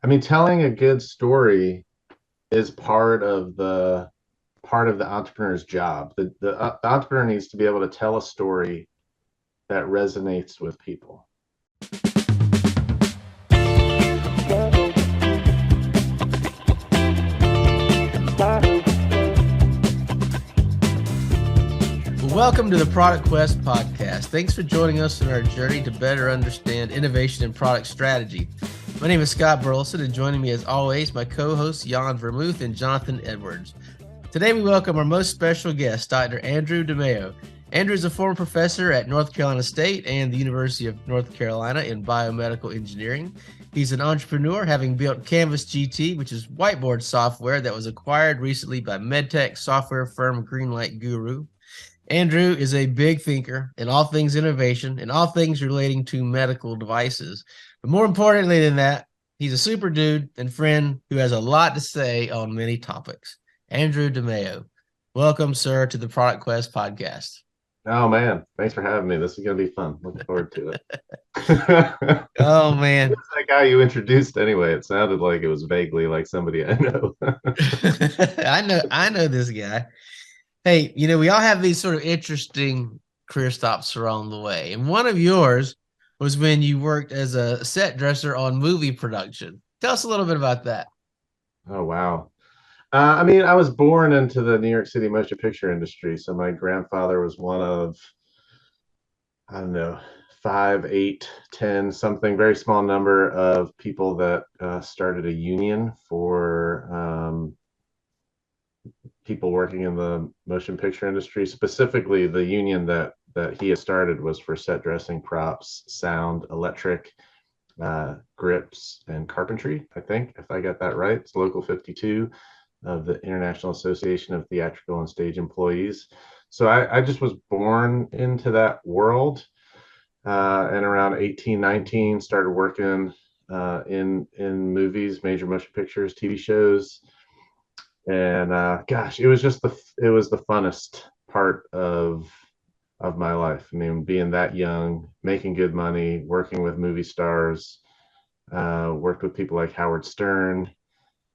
I mean, telling a good story is part of the entrepreneur's job. The entrepreneur needs to be able to tell a story that resonates with people. Welcome to the Product Quest podcast. Thanks for joining us on our journey to better understand innovation and product strategy. My name is Scott Burleson, and joining me as always, my co-hosts Jan Vermouth and Jonathan Edwards. Today we welcome our most special guest, Dr. Andrew DiMeo. Andrew is a former professor at North Carolina State and the University of North Carolina in biomedical engineering. He's an entrepreneur, having built CanvasGT, which is whiteboard software that was acquired recently by Medtech software firm Greenlight Guru. Andrew is a big thinker in all things innovation and all things relating to medical devices. But more importantly than that, he's a super dude and friend who has a lot to say on many topics. Andrew DiMeo, welcome, sir, to the Product Quest podcast. Oh man, thanks for having me. This is going to be fun. Looking forward to it. Oh man, who's that guy you introduced anyway? It sounded like it was vaguely like somebody I know. I know this guy. Hey, we all have these sort of interesting career stops along the way. And one of yours was when you worked as a set dresser on movie production. Tell us a little bit about that. Oh wow. I mean, I was born into the New York City motion picture industry. So my grandfather was one of, I don't know, 5, 8, 10, something, very small number of people that started a union for people working in the motion picture industry. Specifically, the union that he had started was for set dressing, props, sound, electric, grips, and carpentry, I think, if I got that right. It's Local 52 of the International Association of Theatrical and Stage Employees. So I just was born into that world, and around 18, 19, started working in movies, major motion pictures, TV shows. And gosh, it was the funnest part of my life. I mean, being that young, making good money, working with movie stars, worked with people like Howard Stern,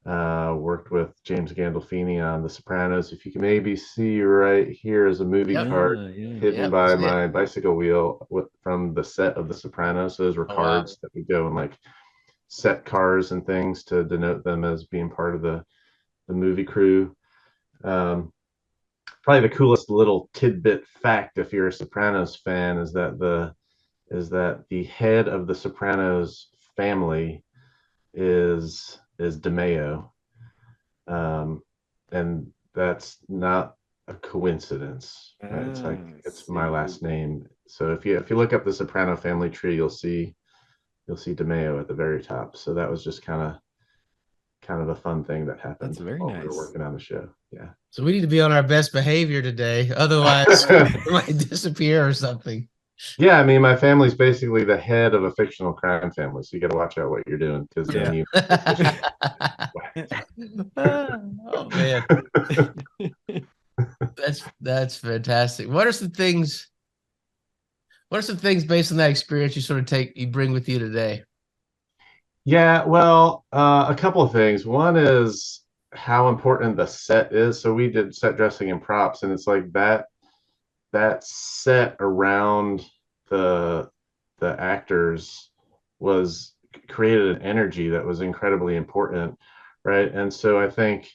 worked with James Gandolfini on The Sopranos. If you can maybe see right here is a movie card hidden by my bicycle wheel from the set of The Sopranos. So those were cards that would go in like set cars and things to denote them as being part of the movie crew. Probably the coolest little tidbit fact, if you're a Sopranos fan, is that the head of the Sopranos family is DiMeo, and that's not a coincidence. Right? It's like it's my last name. So if you look up the Soprano family tree, you'll see DiMeo at the very top. So that was just kind of a fun thing that happened while we were working on the show. Yeah. So we need to be on our best behavior today. Otherwise, we might disappear or something. Yeah, I mean, my family's basically the head of a fictional crime family, so you got to watch out what you're doing, because then you. Oh man, that's fantastic. What are some things based on that experience you bring with you today? Yeah, well, a couple of things. One is how important the set is. So we did set dressing and props, and it's like that set around the actors was created an energy that was incredibly important, right? And so I think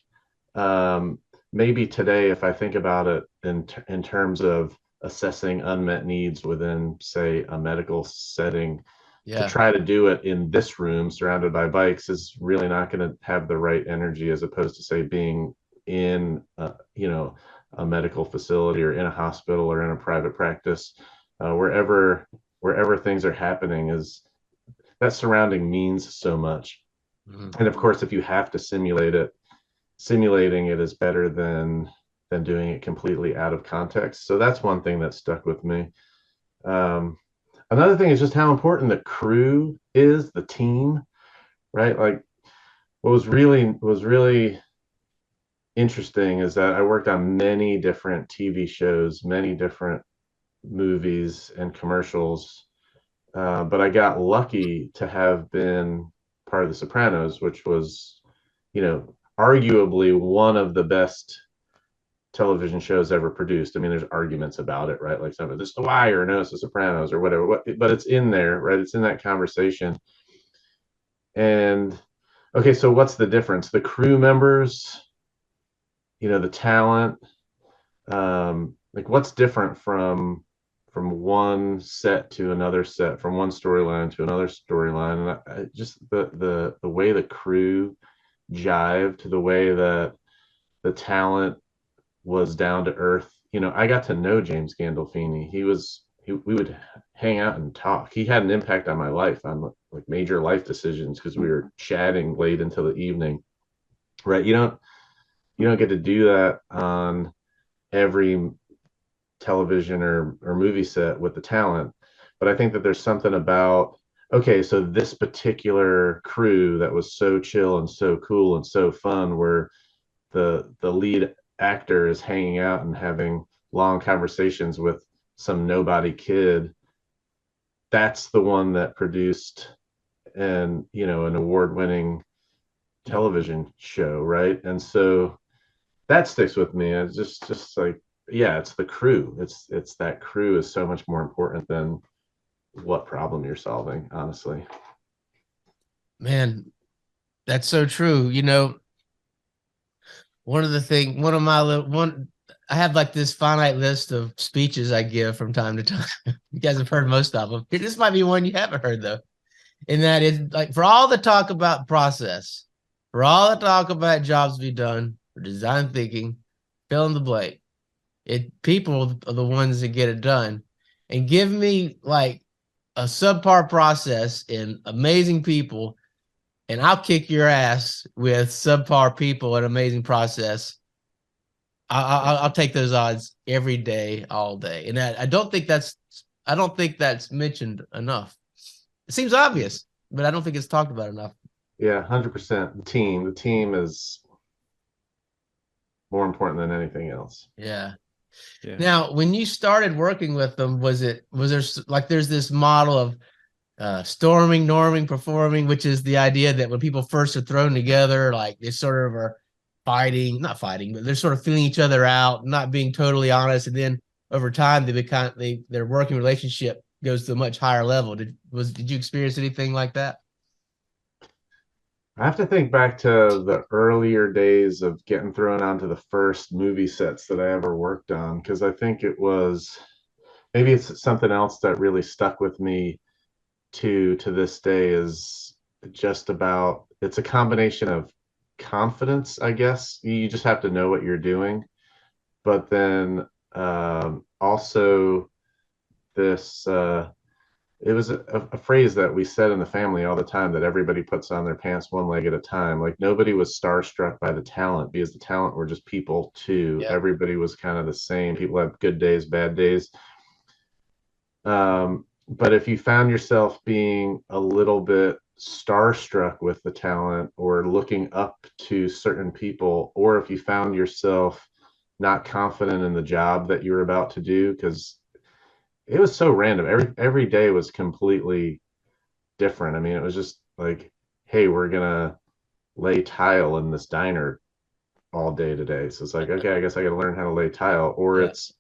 maybe today, if I think about it in terms of assessing unmet needs within, say, a medical setting, to try to do it in this room surrounded by bikes is really not going to have the right energy, as opposed to, say, being in a medical facility or in a hospital or in a private practice, wherever things are happening. Is that surrounding means so much. And of course, if you have to simulating it is better than doing it completely out of context. So that's one thing that stuck with me. Another thing is just how important the crew is, the team, right? Like, what was really interesting is that I worked on many different TV shows, many different movies and commercials, but I got lucky to have been part of The Sopranos, which was, arguably one of the best television shows ever produced. I mean, there's arguments about it, right? Like some of this, The Wire, no, it's The Sopranos or whatever. But it's in there, right? It's in that conversation. And okay, so what's the difference? The crew members, the talent, like what's different from one set to another set, from one storyline to another storyline, and just the way the crew jived, the way that the talent was down to earth. I got to know James Gandolfini. We would hang out and talk. He had an impact on my life, on like major life decisions, because we were chatting late into the evening. Right? You don't get to do that on every television or movie set with the talent. But I think that there's something about, okay, so this particular crew that was so chill and so cool and so fun, where the lead actor is hanging out and having long conversations with some nobody kid, that's the one that produced an award-winning television show, right? And so that sticks with me. It's just like, yeah, it's the crew. It's that crew is so much more important than what problem you're solving, honestly. Man, that's so true. I have like this finite list of speeches I give from time to time. You guys have heard most of them. This might be one you haven't heard though. And that is like, for all the talk about process, for all the talk about jobs to be done, for design thinking, fill in the blank. People are the ones that get it done. And give me like a subpar process and amazing people, and I'll kick your ass with subpar people and amazing process. I'll take those odds every day, all day. And I don't think that's mentioned enough. It seems obvious, but I don't think it's talked about enough. Yeah, 100%. The team is more important than anything else. Yeah. Yeah. Now, when you started working with them, was there like, there's this model of storming, norming, performing, which is the idea that when people first are thrown together, like they sort of are not fighting, but they're sort of feeling each other out, not being totally honest. And then over time, their working relationship goes to a much higher level. Did you experience anything like that? I have to think back to the earlier days of getting thrown onto the first movie sets that I ever worked on, because I think maybe it's something else that really stuck with me to this day, is just about, it's a combination of confidence, I guess. You just have to know what you're doing, but then also this it was a phrase that we said in the family all the time, that everybody puts on their pants one leg at a time. Like nobody was starstruck by the talent, because the talent were just people too. Yeah. Everybody was kind of the same. People have good days, bad days. But if you found yourself being a little bit starstruck with the talent, or looking up to certain people, or if you found yourself not confident in the job that you were about to do, because it was so random. Every day was completely different. I mean, it was just like, hey, we're gonna lay tile in this diner all day today. So it's like, okay, I guess I gotta learn how to lay tile. Or Yeah. it's,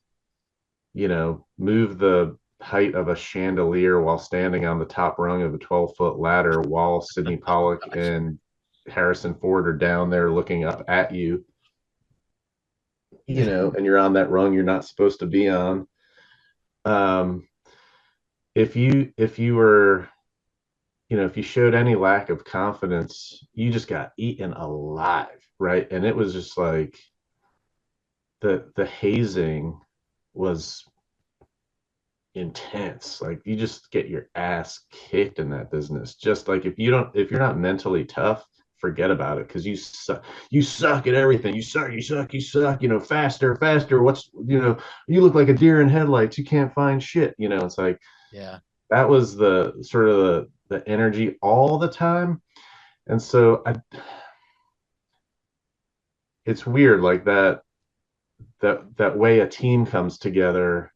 move the height of a chandelier while standing on the top rung of a 12-foot ladder, while Sidney Pollack and Harrison Ford are down there looking up at you, and you're on that rung you're not supposed to be on. If you showed any lack of confidence, you just got eaten alive, right? And it was just like the hazing was intense. Like you just get your ass kicked in that business. Just like if you're not mentally tough, forget about it, because you suck at everything. You suck, faster, you look like a deer in headlights, you can't find shit. It's like, Yeah. that was the sort of the energy all the time. And so it's weird, like that way a team comes together.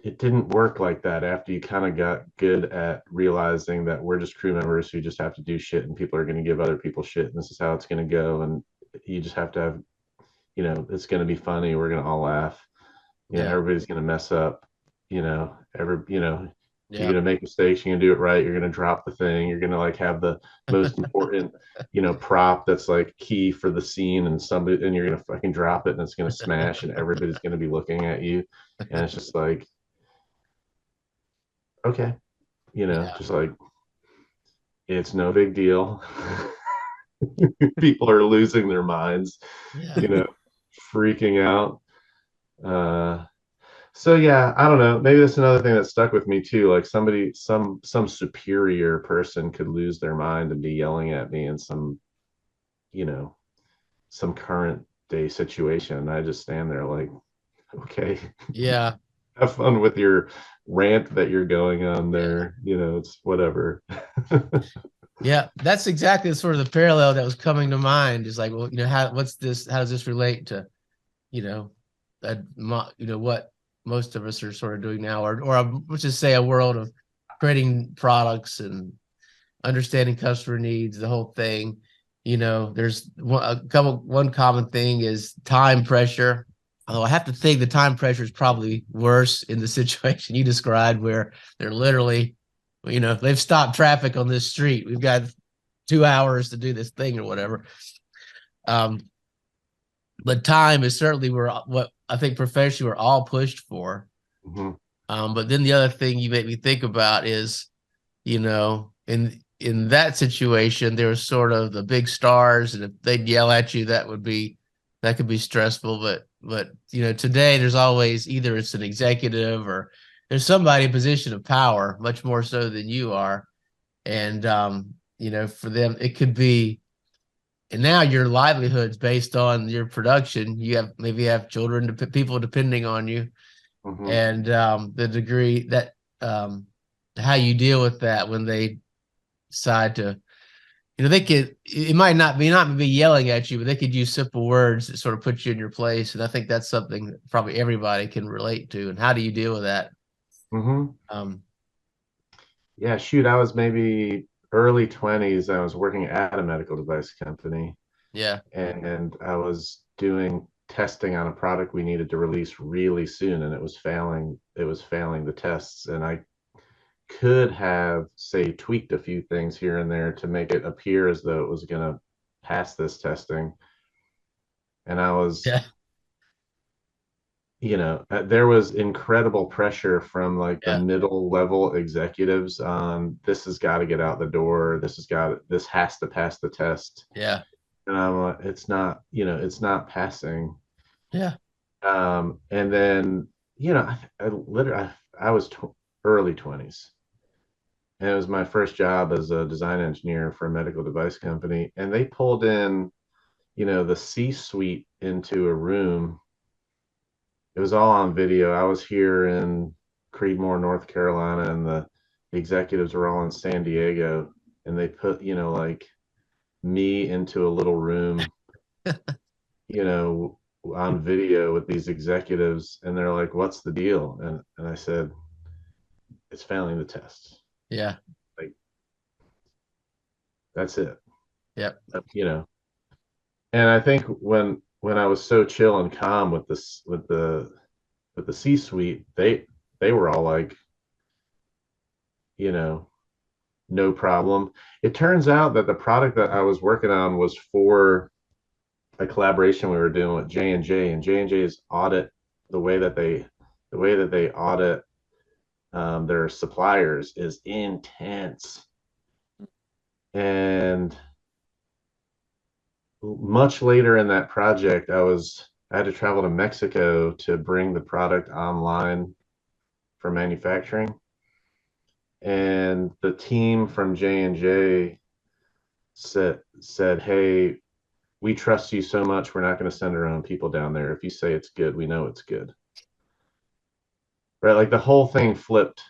it didn't work like that after you kind of got good at realizing that we're just crew members who just have to do shit and people are going to give other people shit and this is how it's going to go. And you just have to have, it's going to be funny. We're going to all laugh. Yeah. Everybody's going to mess up. You're Yeah. going to make mistakes. You're going to do it right. You're going to drop the thing. You're going to like have the most important, prop that's like key for the scene and you're going to fucking drop it and it's going to smash and everybody's going to be looking at you. And it's just like, okay, Yeah. just like it's no big deal. People are losing their minds, Yeah. you know, freaking out. Uh, so yeah, I don't know. Maybe that's another thing that stuck with me too. Like somebody, some superior person could lose their mind and be yelling at me in you know, some current day situation. And I just stand there like, okay, Yeah. have fun with your rant that you're going on Yeah. there. It's whatever. Yeah. That's exactly the sort of the parallel that was coming to mind is like, well, what's this? How does this relate to, you know, what most of us are sort of doing now, or let's just say a world of creating products and understanding customer needs, the whole thing. There's one common thing is time pressure. Although I have to think the time pressure is probably worse in the situation you described, where they're literally, they've stopped traffic on this street. We've got 2 hours to do this thing or whatever. Um, but time is certainly what I think professionally we're all pushed for. Mm-hmm. But then the other thing you make me think about is, in that situation, there was sort of the big stars, and if they'd yell at you, that could be stressful. But today there's always either it's an executive or there's somebody in a position of power, much more so than you are, and for them it could be. And now your livelihood's based on your production. Maybe you have children, people depending on you, Mm-hmm. and the degree that how you deal with that when they decide to, they could, it might not be yelling at you, but they could use simple words that sort of put you in your place. And I think that's something that probably everybody can relate to. And how do you deal with that? Mm-hmm. Um, Yeah, shoot, I was maybe early 20s. I was working at a medical device company yeah, and I was doing testing on a product we needed to release really soon and it was failing. It was failing the tests and I could have, say, tweaked a few things here and there to make it appear as though it was going to pass this testing. And I was, yeah, there was incredible pressure from like the yeah, middle level executives on this has got to get out the door. This has to pass the test. yeah, And I'm like, it's not, it's not passing. yeah, And then, I literally, I was early 20s. And it was my first job as a design engineer for a medical device company. And they pulled in, the C-suite into a room. It was all on video. I was here in Creedmoor, North Carolina, and the executives were all in San Diego. And they put, like me into a little room, you know, on video with these executives. And they're like, what's the deal? And I said, it's failing the test. yeah, Like, that's it. yep, You know, and I think when I was so chill and calm with this with the C-suite, they were all like, you know, no problem. It turns out that the product that I was working on was for a collaboration we were doing with J&J, and J&J's audit, the way that they audit their suppliers is intense. And much later in that project, I had to travel to Mexico to bring the product online for manufacturing. And the team from J&J said, "Hey, we trust you so much. We're not going to send our own people down there. If you say it's good, we know it's good." Right? Like the whole thing flipped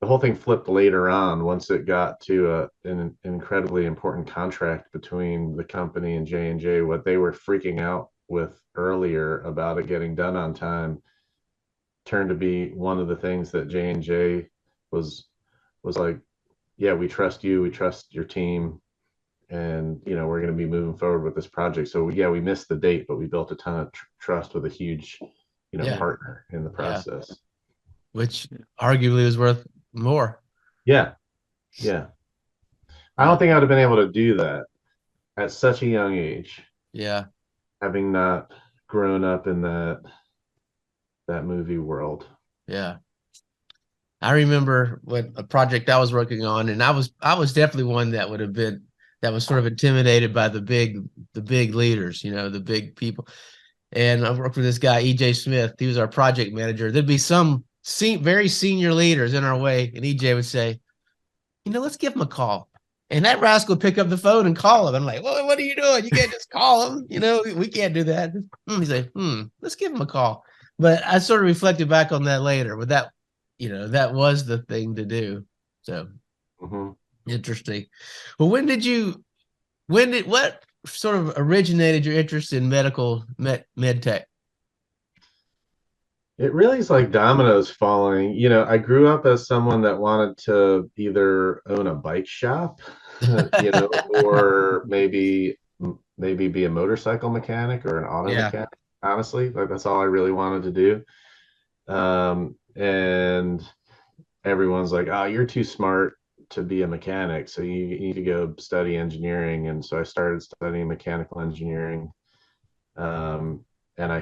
later on once it got to an incredibly important contract between the company and J&J. What they were freaking out with earlier about it getting done on time, turned to be one of the things that J&J was was like, yeah, we trust you, we trust your team, and we're going to be moving forward with this project. So yeah, we missed the date, but we built a ton of trust with a huge Yeah. partner in the Yeah. process. Which arguably is worth more. Yeah, yeah. I Yeah. don't think I'd have been able to do that at such a young age, Yeah. having not grown up in that movie world. Yeah. I remember when a project I was working on, and I was definitely one that would have been that was sort of intimidated by the big leaders, the big people. And I worked with this guy, EJ Smith. He was our project manager. There'd be some very senior leaders in our way, and EJ would say, let's give him a call. And that rascal would pick up the phone and call him. I'm like, well, what are you doing? You can't just call him. We can't do that. He's like, let's give him a call. But I sort of reflected back on that later. But that was the thing to do. So Mm-hmm. interesting. Well, what sort of originated your interest in med tech? It really is like dominoes falling. I grew up as someone that wanted to either own a bike shop, or maybe be a motorcycle mechanic or an auto Yeah. mechanic. Honestly, like that's all I really wanted to do. And everyone's like, "Oh, you're too smart to be a mechanic, so you need to go study engineering." And so I started studying mechanical engineering. Um, and I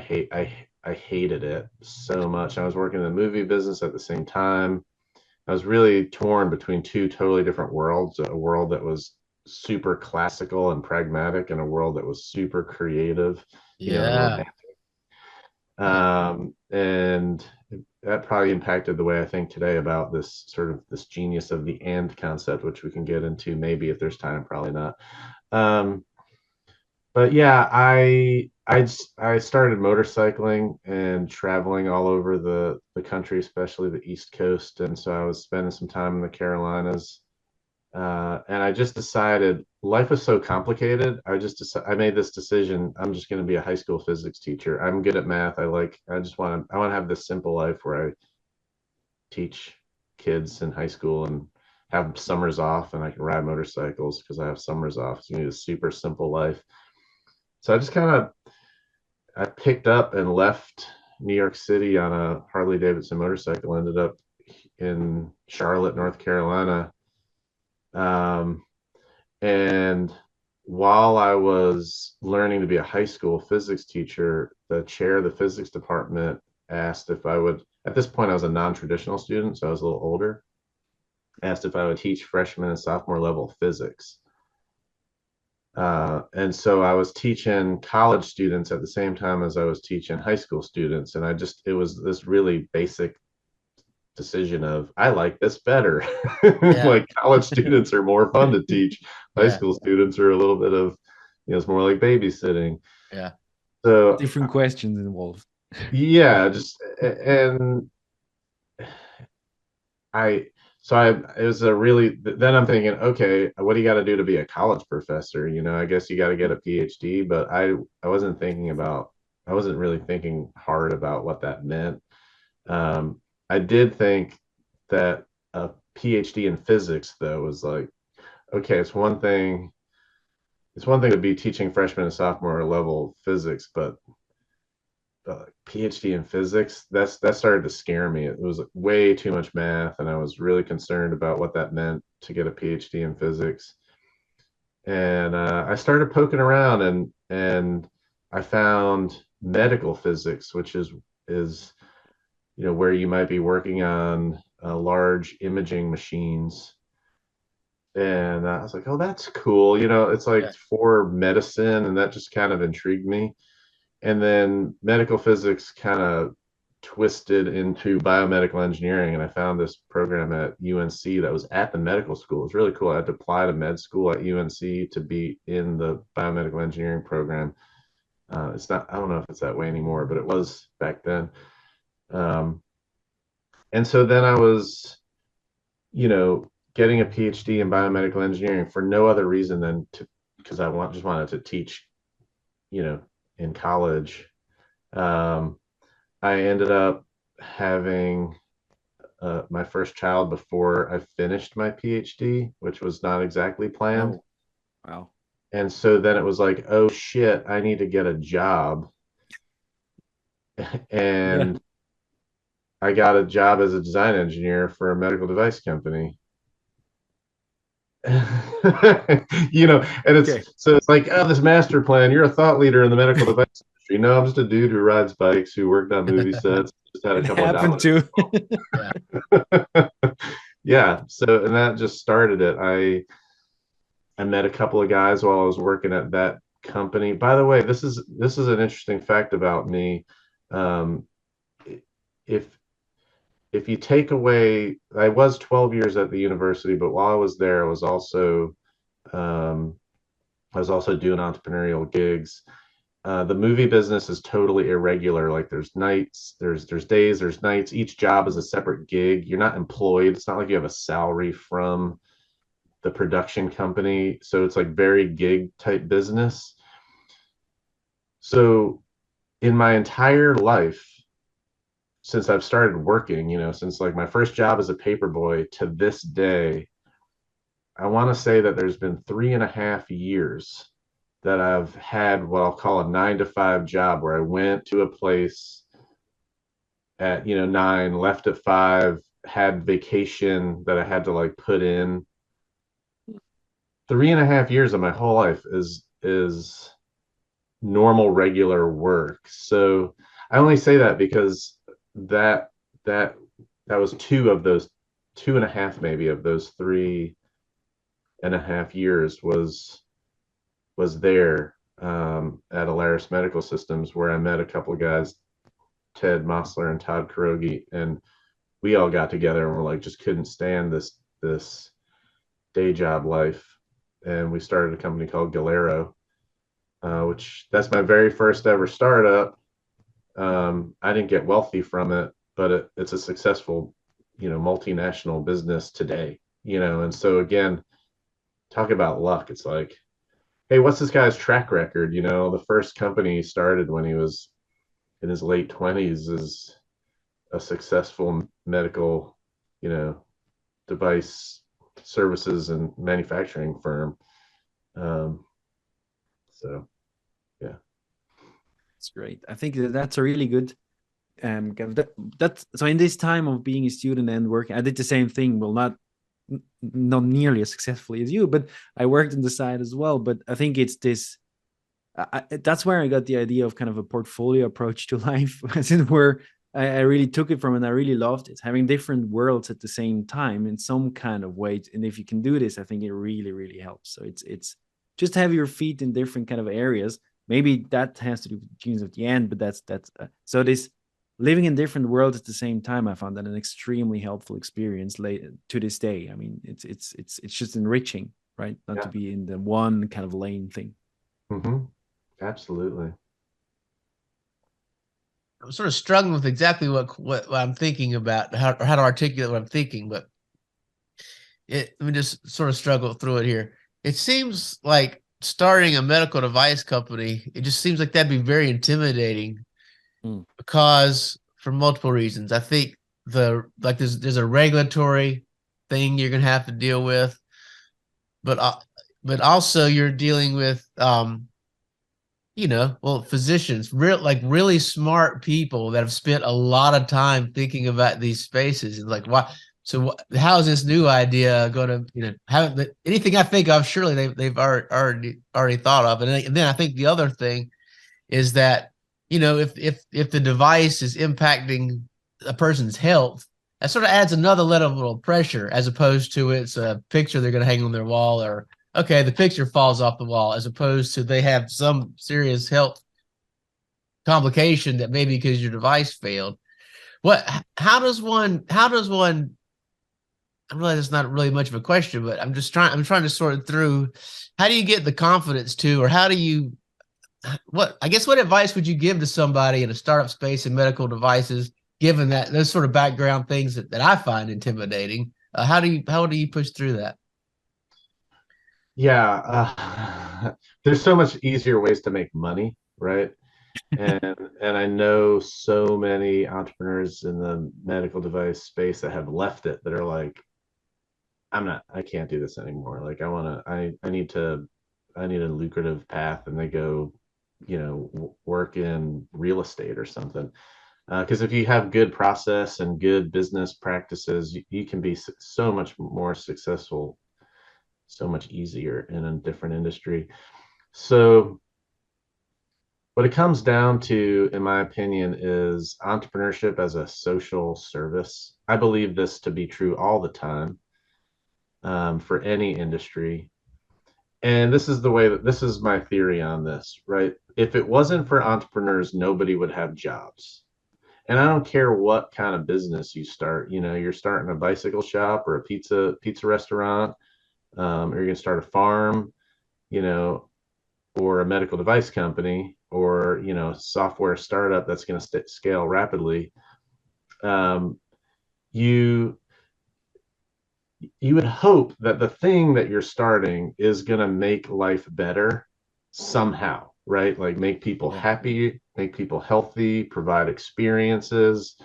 hated it so much. I was working in the movie business at the same time. I was really torn between two totally different worlds, a world that was super classical and pragmatic and a world that was super creative, and Yeah. romantic. Yeah. And that probably impacted the way I think today about this genius of the and concept, which we can get into maybe if there's time, probably not. Um, but yeah, I started motorcycling and traveling all over the country, especially the East Coast, and so I was spending some time in the Carolinas. And I just decided life was so complicated. I made this decision. I'm just going to be a high school physics teacher. I'm good at math. I want to have this simple life where I teach kids in high school and have summers off, and I can ride motorcycles because I have summers off. It's going to be a super simple life. So I picked up and left New York City on a Harley Davidson motorcycle. Ended up in Charlotte, North Carolina. Um, and while I was learning to be a high school physics teacher, the chair of the physics department asked if I would. At this point, I was a non-traditional student, so I was a little older. Asked if I would teach freshman and sophomore level physics. And so I was teaching college students at the same time as I was teaching high school students. And it was this really basic decision of, I like this better. Yeah. Like college students are more fun to teach. High Yeah. school students are a little bit of, it's more like babysitting. Yeah. So Different questions involved. yeah, and I, it was a really, then I'm thinking, okay, what do you got to do to be a college professor? I guess you got to get a PhD, but I wasn't really thinking hard about what that meant. I did think that a PhD in physics, though, was like, okay, it's one thing to be teaching freshman and sophomore level physics, but PhD in physics, that started to scare me. It was way too much math, and I was really concerned about what that meant to get a PhD in physics. And I started poking around, and I found medical physics, which is where you might be working on large imaging machines. And I was like, oh, that's cool. It's like Yeah. for medicine, and that just kind of intrigued me. And then medical physics kind of twisted into biomedical engineering, and I found this program at UNC that was at the medical school. It was really cool. I had to apply to med school at UNC to be in the biomedical engineering program. It's not, I don't know if it's that way anymore, but it was back then. Um, and so then I was, getting a PhD in biomedical engineering for no other reason than because just wanted to teach, in college. Um, I ended up having my first child before I finished my PhD, which was not exactly planned. Oh, wow. And so then it was like, oh shit, I need to get a job. Yeah. And I got a job as a design engineer for a medical device company. And Okay. it's like, oh, this master plan, you're a thought leader in the medical device industry. No, I'm just a dude who rides bikes, who worked on movie sets, just had a It couple of happened dollars. to. Yeah. Yeah, so and that just started it. I met a couple of guys while I was working at that company. By the way, this is an interesting fact about me. Um, if if you take away, I was 12 years at the university, but while I was there, um, I was also doing entrepreneurial gigs. The movie business is totally irregular. Like there's nights, there's days, there's nights. Each job is a separate gig. You're not employed. It's not like you have a salary from the production company. So it's like very gig type business. So in my entire life, since I've started working, since like my first job as a paperboy to this day, I want to say that there's been 3.5 years that I've had what I'll call a 9 to 5 job where I went to a place at 9, left at 5, had vacation that I had to like put in. 3.5 years of my whole life is normal regular work. So I only say that because that that that was 2.5 maybe of those 3.5 years was there at Alaris Medical Systems, where I met a couple of guys, Ted Mossler and Todd Kurogi, and we all got together and we're like, just couldn't stand this day job life, and we started a company called Galero, which that's my very first ever startup. I didn't get wealthy from it, but it's a successful, multinational business today. And so again, talk about luck. It's like, hey, what's this guy's track record? The first company he started when he was in his late 20s is a successful medical, you know, device services and manufacturing firm. Um, so yeah. That's great. I think that's a really good that's so in this time of being a student and working, I did the same thing. Well, not nearly as successfully as you, but I worked on the side as well. But I think it's this. That's where I got the idea of kind of a portfolio approach to life, as it were. I really took it from, and I really loved it, having different worlds at the same time in some kind of way. And if you can do this, I think it really, really helps. So it's just have your feet in different kind of areas. Maybe that has to do with genes at the end, but that's so this living in different worlds at the same time. I found that an extremely helpful experience late to this day. I mean, it's just enriching, right? Not to Yeah. be in the one kind of lane thing. Mm-hmm. Absolutely. I'm sort of struggling with exactly what I'm thinking about, how to articulate what I'm thinking, but let me just sort of struggle through it here. It seems like starting a medical device company, it just seems like that'd be very intimidating because for multiple reasons. I think there's a regulatory thing you're gonna have to deal with, but also you're dealing with physicians, really smart people that have spent a lot of time thinking about these spaces, and like, why? So how is this new idea going to, have anything I think of? Surely they've already thought of, and then I think the other thing is that, if the device is impacting a person's health, that sort of adds another level of pressure, as opposed to it's a picture they're going to hang on their wall, or okay, the picture falls off the wall, as opposed to they have some serious health complication that maybe because your device failed. How does one I realize it's not really much of a question, but I'm trying to sort through, how do you get the confidence to, or how do you, what advice would you give to somebody in a startup space in medical devices, given that those sort of background things that I find intimidating? How do you push through that? Yeah. There's so much easier ways to make money, right? And I know so many entrepreneurs in the medical device space that have left it, that are like, I can't do this anymore. Like I need a lucrative path, and they go, work in real estate or something. Because if you have good process and good business practices, you can be so much more successful, so much easier in a different industry. So what it comes down to, in my opinion, is entrepreneurship as a social service. I believe this to be true all the time, for any industry. And this is my theory on this, right? If it wasn't for entrepreneurs, nobody would have jobs. And I don't care what kind of business you start. You're starting a bicycle shop or a pizza restaurant, or you're going to start a farm, you know, or a medical device company, or a software startup that's going to scale rapidly. Um, you you would hope that the thing that you're starting is going to make life better somehow, right? Like make people happy, make people healthy, provide experiences,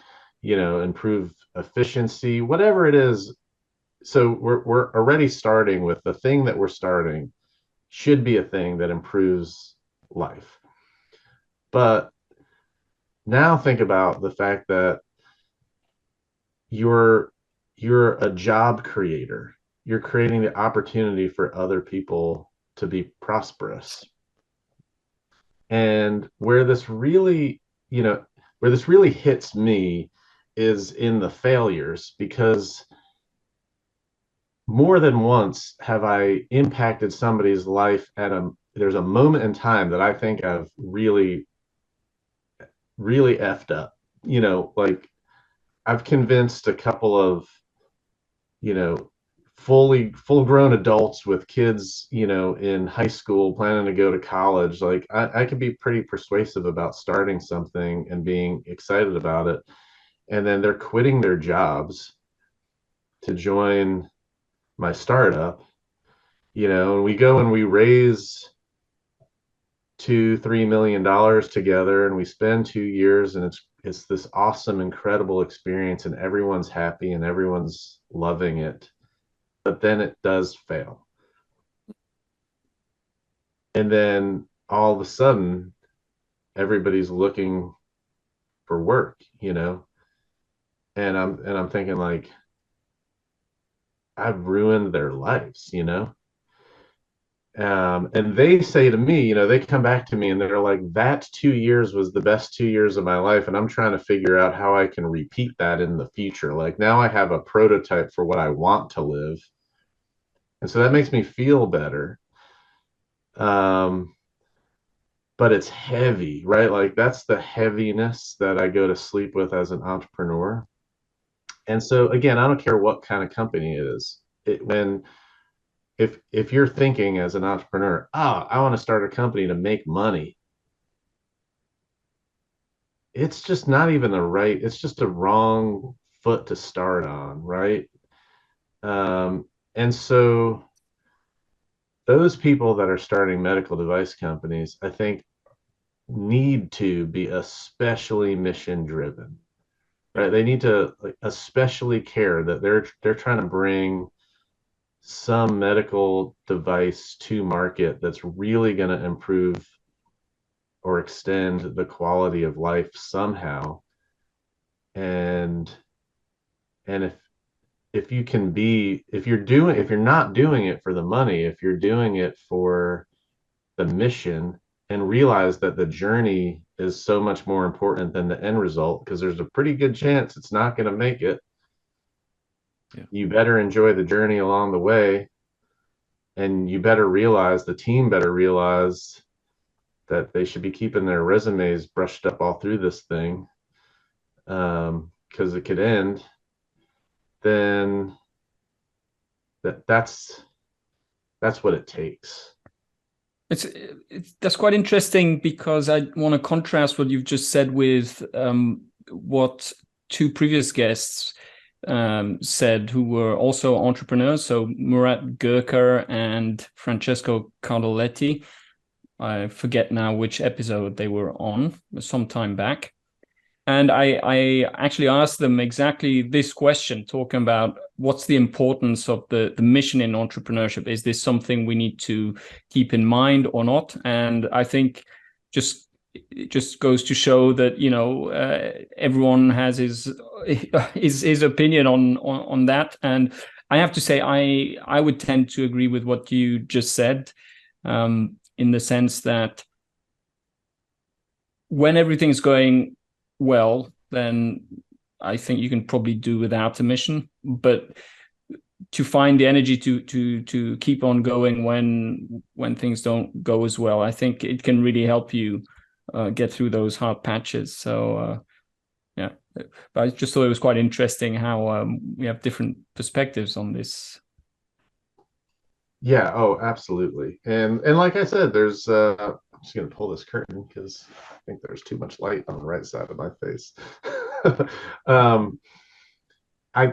improve efficiency, whatever it is. So we're already starting with the thing that we're starting should be a thing that improves life. But now think about the fact that you're you're a job creator. You're creating the opportunity for other people to be prosperous. And where this really hits me is in the failures, because more than once have I impacted somebody's life there's a moment in time that I think I've really, really effed up. Like I've convinced a couple of, you know, full grown adults with kids, in high school planning to go to college. Like I could be pretty persuasive about starting something and being excited about it. And then they're quitting their jobs to join my startup, and we go and we raise $2-3 million together, and we spend 2 years, and it's this awesome, incredible experience, and everyone's happy and everyone's loving it. But then it does fail. And then all of a sudden, everybody's looking for work, and I'm thinking, like, I've ruined their lives. And they say to me, they come back to me and they're like, that 2 years was the best 2 years of my life. And I'm trying to figure out how I can repeat that in the future. Like now I have a prototype for what I want to live. And so that makes me feel better. But it's heavy, right? Like that's the heaviness that I go to sleep with as an entrepreneur. And so again, I don't care what kind of company it is. If you're thinking as an entrepreneur, I want to start a company to make money, it's just not even it's just a wrong foot to start on, right? And so those people that are starting medical device companies, I think, need to be especially mission driven, right? They need to like especially care that they're trying to bring some medical device to market that's really going to improve or extend the quality of life somehow. And and if you're not doing it for the money, if you're doing it for the mission, and realize that the journey is so much more important than the end result, because there's a pretty good chance it's not going to make it. Yeah. You better enjoy the journey along the way, and the team better realize that they should be keeping their resumes brushed up all through this thing, because it could end. Then that's what it takes. That's quite interesting, because I want to contrast what you've just said with what two previous guests said, who were also entrepreneurs. So Murat Gürker and Francesco Cardoletti. I forget now which episode they were on, some time back. And I actually asked them exactly this question, talking about what's the importance of the mission in entrepreneurship. Is this something we need to keep in mind or not? And I think it just goes to show that, you know, everyone has his opinion on that. And I have to say, I would tend to agree with what you just said, in the sense that when everything's going well, then I think you can probably do without a mission. But to find the energy to keep on going when things don't go as well, I think it can really help you get through those hard patches. So yeah, but I just thought it was quite interesting how we have different perspectives on this. Yeah, oh, absolutely. And like I said, there's I'm just gonna pull this curtain because I think there's too much light on the right side of my face. um,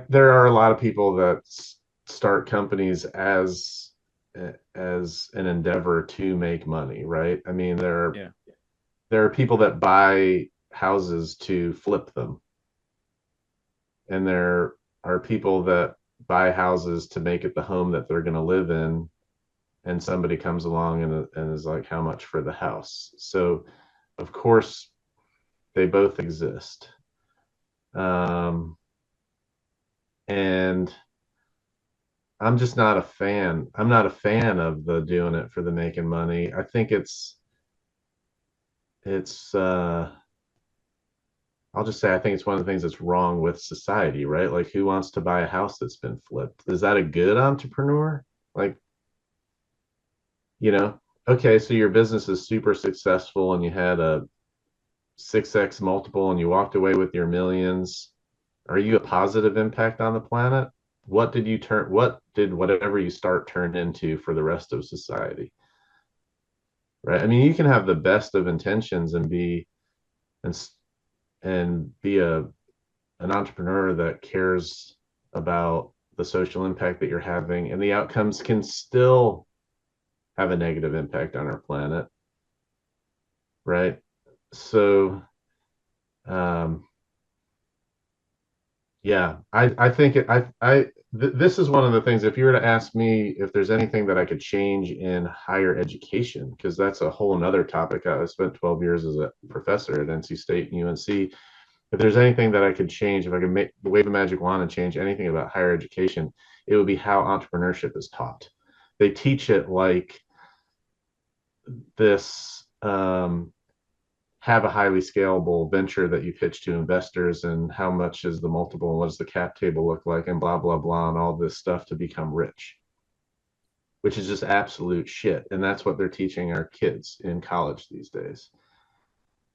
there are a lot of people that start companies as an endeavor to make money, right? I mean, Yeah. there are people that buy houses to flip them, and there are people that buy houses to make it the home that they're going to live in, and somebody comes along and is like, how much for the house? So of course they both exist. And I'm just not a fan. I'm not a fan of the doing it for the making money. I think it's I'll just say I think it's one of the things that's wrong with society, right? Like, who wants to buy a house that's been flipped? Is that a good entrepreneur? Like, you know, okay, so your business is super successful and you had a 6x multiple and you walked away with your millions. Are you a positive impact on the planet? What did whatever you start turn into for the rest of society? Right? I mean, you can have the best of intentions and and be an entrepreneur that cares about the social impact that you're having, and the outcomes can still have a negative impact on our planet, right? So yeah, I think this is one of the things. If you were to ask me if there's anything that I could change in higher education, because that's a whole nother topic. I spent 12 years as a professor at NC State and UNC. If there's anything that I could change, if I could wave a magic wand and change anything about higher education, it would be how entrepreneurship is taught. They teach it like this, have a highly scalable venture that you pitch to investors, and how much is the multiple and what does the cap table look like, and blah, blah, blah, and all this stuff to become rich, which is just absolute shit. And that's what they're teaching our kids in college these days.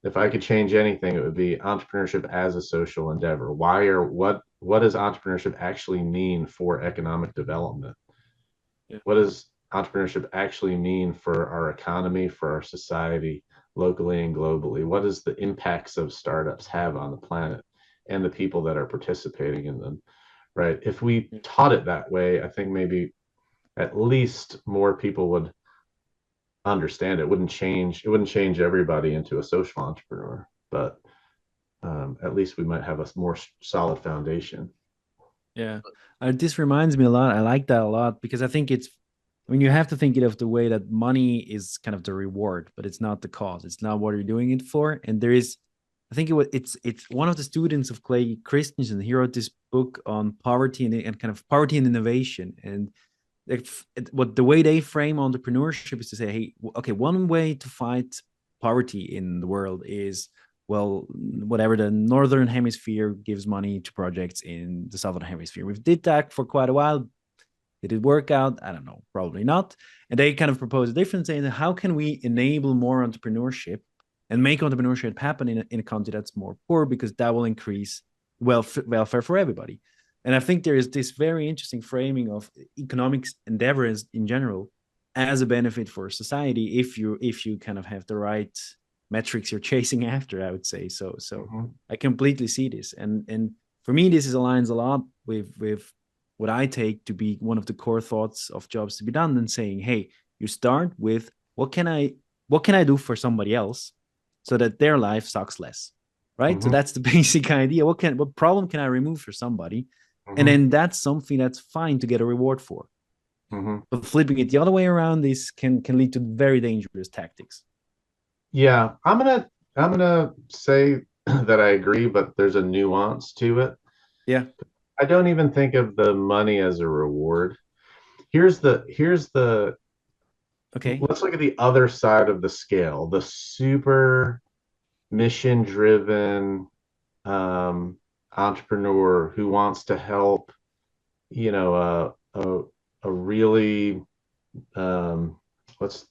If I could change anything, it would be entrepreneurship as a social endeavor. What does entrepreneurship actually mean for economic development? Yeah. What does entrepreneurship actually mean for our economy, for our society, locally and globally? What does the impacts of startups have on the planet and the people that are participating in them, right? If we taught it that way, I think maybe at least more people would understand it. It wouldn't change everybody into a social entrepreneur, but at least we might have a more solid foundation. Yeah. This reminds me a lot. I like that a lot because I think I mean, you have to think it of the way that money is kind of the reward, but it's not the cause. It's not what you're doing it for. And I think it's one of the students of Clay Christensen. He wrote this book on poverty and kind of poverty and innovation. And what the way they frame entrepreneurship is to say, hey, okay, one way to fight poverty in the world is, well, whatever, the northern hemisphere gives money to projects in the southern hemisphere. We did that for quite a while. Did it work out? I don't know, probably not. And they kind of propose a different saying, how can we enable more entrepreneurship and make entrepreneurship happen in a country that's more poor, because that will increase welfare for everybody. And I think there is this very interesting framing of economics endeavors in general as a benefit for society if you kind of have the right metrics you're chasing after, I would say. So I completely see this. And for me, this aligns a lot with what I take to be one of the core thoughts of jobs to be done, and saying, hey, you start with what can I what can I do for somebody else so that their life sucks less, right? So Mhm. that's the basic idea. What problem can I remove for somebody? And Mhm. then that's something that's fine to get a reward for. Mhm. But flipping it the other way around can lead to very dangerous tactics. Yeah, I'm gonna say that I agree, but there's a nuance to it. Yeah. I don't even think of the money as a reward. Here's the Okay. let's look at the other side of the scale, the super mission driven um, entrepreneur who wants to help, you know, a really um, what's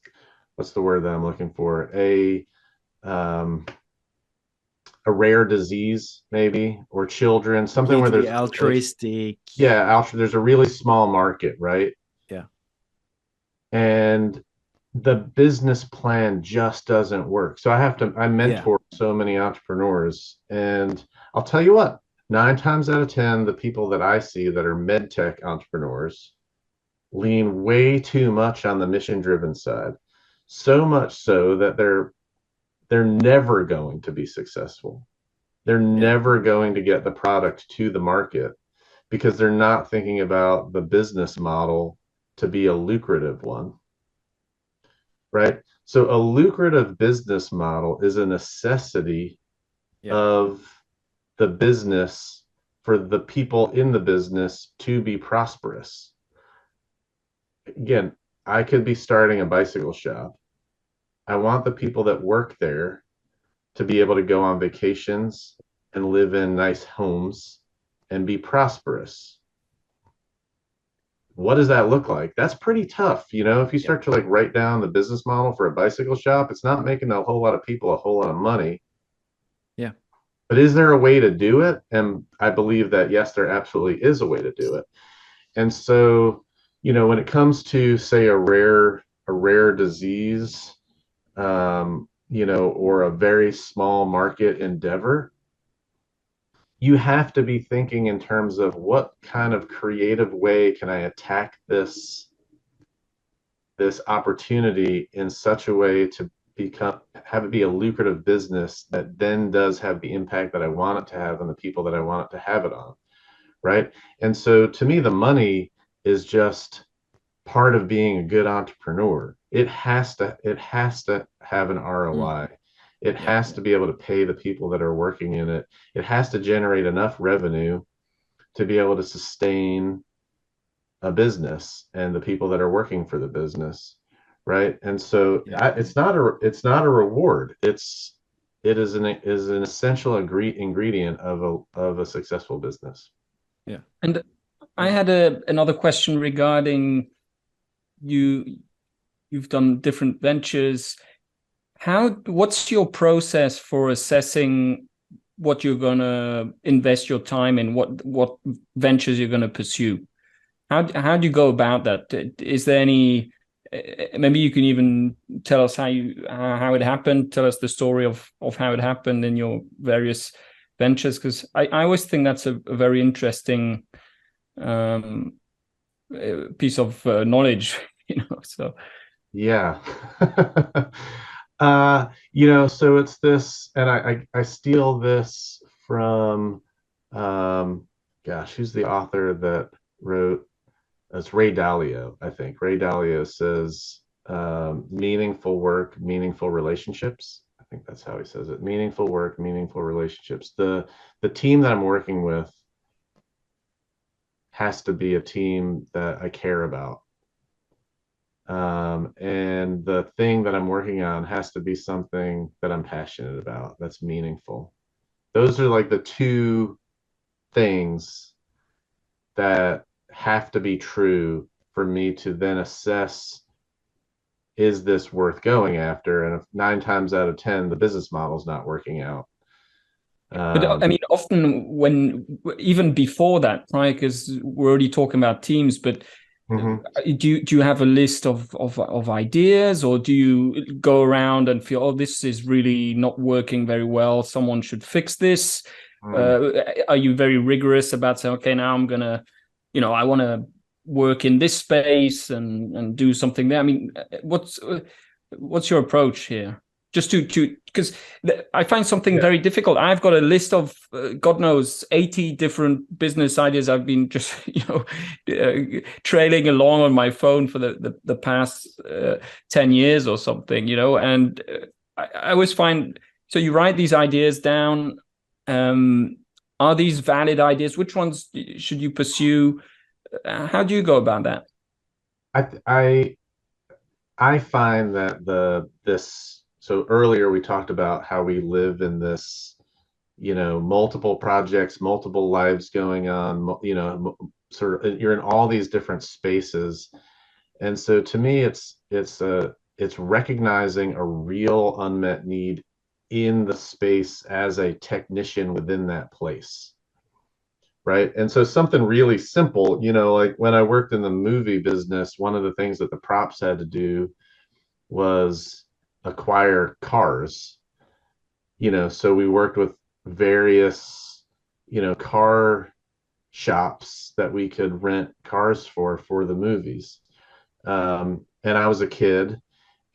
what's the word that I'm looking for? Um, a rare disease, maybe, or children, something where Completely there's altruistic. there's a really small market, right? Yeah. And the business plan just doesn't work. So I Yeah. mentor so many entrepreneurs, and I'll tell you what, 9 times out of 10, the people that I see that are medtech entrepreneurs lean way too much on the mission driven side. So much so that they're never going to be successful. They're Yeah. never going to get the product to the market because they're not thinking about the business model to be a lucrative one, right? So a lucrative business model is a necessity Yeah. of the business for the people in the business to be prosperous. Again, I could be starting a bicycle shop. I want the people that work there to be able to go on vacations and live in nice homes and be prosperous. What does that look like? That's pretty tough. If you Yeah. start to like write down the business model for a bicycle shop, it's not making a whole lot of people a whole lot of money. Yeah. But is there a way to do it? And I believe that yes, there absolutely is a way to do it. And so, when it comes to say a rare disease, or a very small market endeavor, you have to be thinking in terms of what kind of creative way can I attack this opportunity in such a way to have it be a lucrative business that then does have the impact that I want it to have on the people that I want it to have it on, right? And so to me, the money is just part of being a good entrepreneur. It has to have an Mm. ROI. It Yeah. has to be able to pay the people that are working in it. It has to generate enough revenue to be able to sustain a business and the people that are working for the business, right? And so Yeah. it's not a reward. It is an essential ingredient of a successful business. Yeah. And I had another question regarding you. You've done different ventures. What's your process for assessing what you're gonna invest your time in, what ventures you're gonna pursue? How do you go about that? Is there any? Maybe you can even tell us how it happened. Tell us the story of how it happened in your various ventures, because I always think that's a very interesting um, piece of knowledge. So Yeah. So it's this, and I steal this from, gosh, who's the author that wrote? It's Ray Dalio, I think. Ray Dalio says, meaningful work, meaningful relationships. I think that's how he says it. Meaningful work, meaningful relationships. The team that I'm working with has to be a team that I care about. And the thing that I'm working on has to be something that I'm passionate about, that's meaningful. Those are like the two things that have to be true for me to then assess, is this worth going after? And if 9 times out of 10, the business model is not working out. But I mean, often even before that, right? Because we're already talking about teams, but Mhm. do you have a list of ideas, or do you go around and feel, oh, this is really not working very well, someone should fix this? Are you very rigorous about saying, okay, now I'm gonna, I want to work in this space and do something there? I mean, what's your approach here? Just to because I find something very difficult. I've got a list of God knows 80 different business ideas I've been just trailing along on my phone for the past 10 years or something, and I always find, so you write these ideas down. Are these valid ideas? Which ones should you pursue? How do you go about that? I find that so earlier we talked about how we live in this, multiple projects, multiple lives going on, sort of you're in all these different spaces. And so to me, it's recognizing a real unmet need in the space as a technician within that place. Right. And so something really simple, like when I worked in the movie business, one of the things that the props had to do was acquire cars. So we worked with various, car shops that we could rent cars for the movies. And I was a kid,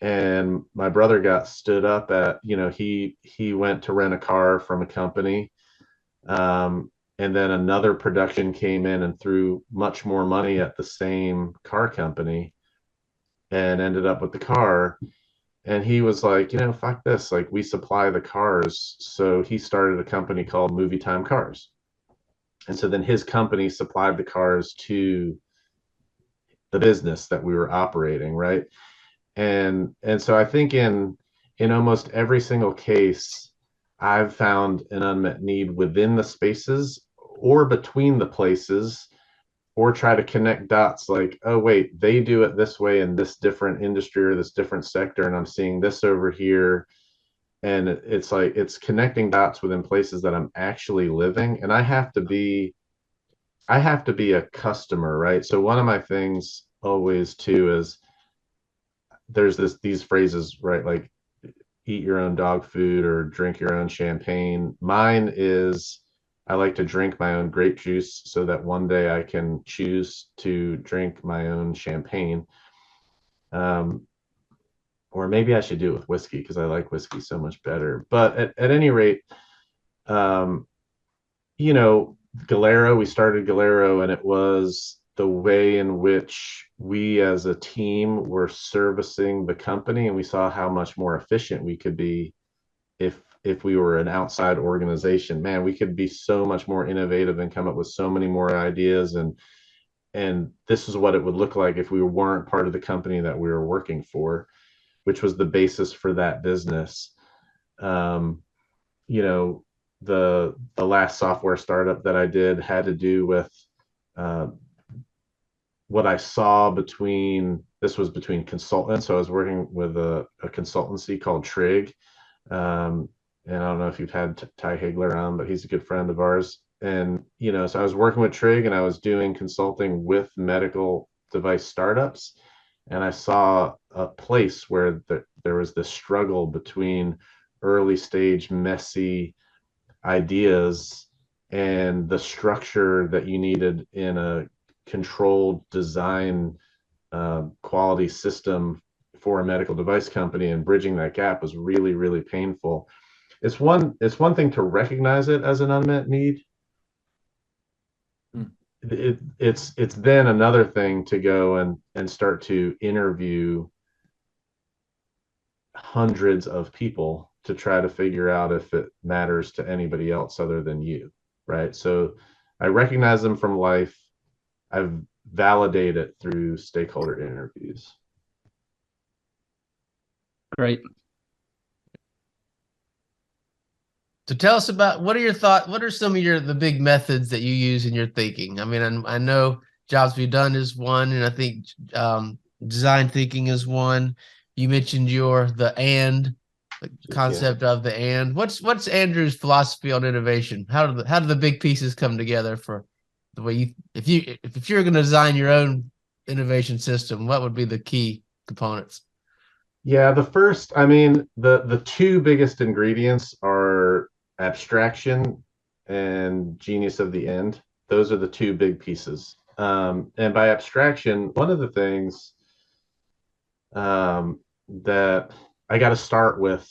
and my brother got stood up at, he went to rent a car from a company. And then another production came in and threw much more money at the same car company and ended up with the car. And he was like, fuck this. Like, we supply the cars. So he started a company called Movie Time Cars. And so then his company supplied the cars to the business that we were operating, right? And so I think in almost every single case, I've found an unmet need within the spaces or between the places, or try to connect dots like, oh, wait, they do it this way in this different industry or this different sector, and I'm seeing this over here. And it's like, it's connecting dots within places that I'm actually living. And I have to be a customer, right? So one of my things always too is there's these phrases, right? Like, eat your own dog food or drink your own champagne. Mine is, I like to drink my own grape juice so that one day I can choose to drink my own champagne. Or maybe I should do it with whiskey because I like whiskey so much better. But at any rate, Galero, we started Galero, and it was the way in which we as a team were servicing the company, and we saw how much more efficient we could be if we were an outside organization. Man, we could be so much more innovative and come up with so many more ideas, and this is what it would look like if we weren't part of the company that we were working for, which was the basis for that business. The last software startup that I did had to do with what I saw between consultants. So I was working with a consultancy called Trig. And I don't know if you've had Ty Higler on, but he's a good friend of ours. And, so I was working with Trig, and I was doing consulting with medical device startups. And I saw a place where there was this struggle between early stage, messy ideas and the structure that you needed in a controlled design quality system for a medical device company, and bridging that gap was really, really painful. It's one thing to recognize it as an unmet need. It's then another thing to go and start to interview hundreds of people to try to figure out if it matters to anybody else other than you, right? So I recognize them from life. I've validated it through stakeholder interviews. Great. So tell us about, what are your thoughts? What are some of the big methods that you use in your thinking? I mean, I know jobs to be done is one, and I think design thinking is one. You mentioned the concept of the and. What's Andrew's philosophy on innovation? How do the big pieces come together for the way if you're going to design your own innovation system, what would be the key components? Yeah, the two biggest ingredients are abstraction and genius of the end. Those are the two big pieces. And by abstraction, one of the things that I got to start with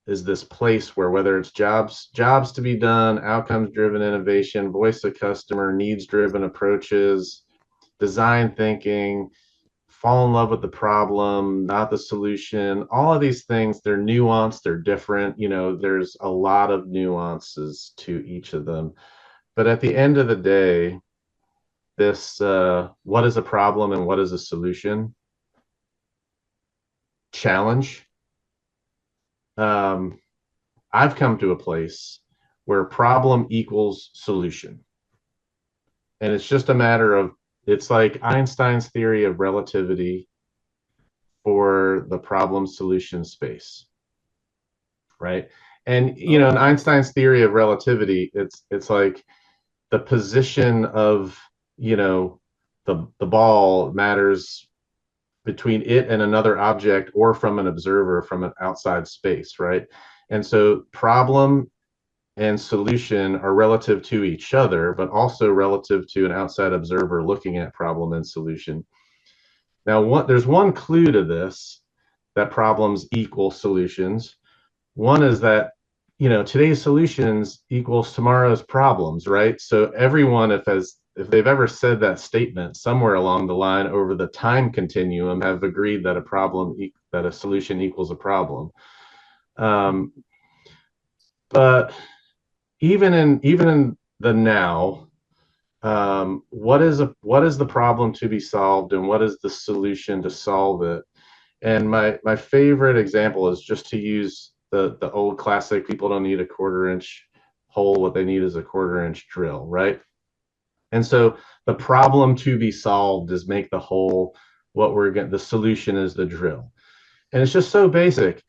is this place where, whether it's jobs to be done, outcomes driven innovation, voice of customer, needs driven approaches, design thinking, fall in love with the problem, not the solution, all of these things, they're nuanced, they're different. There's a lot of nuances to each of them. But at the end of the day, this what is a problem and what is a solution challenge, I've come to a place where problem equals solution. And it's just a matter of, it's like Einstein's theory of relativity for the problem solution space, right? And in Einstein's theory of relativity, it's like the position of the ball matters between it and another object, or from an observer from an outside space, right? And so problem and solution are relative to each other, but also relative to an outside observer looking at problem and solution. Now, there's one clue to this, that problems equal solutions. One is that today's solutions equals tomorrow's problems, right? So everyone, if they've ever said that statement somewhere along the line over the time continuum, have agreed that that a solution equals a problem. But even in the now, what is the problem to be solved, and what is the solution to solve it? And my favorite example is just to use the old classic, people don't need a 1/4 inch hole, what they need is a 1/4 inch drill, right? And so the problem to be solved is make the hole. The solution is the drill. And it's just so basic.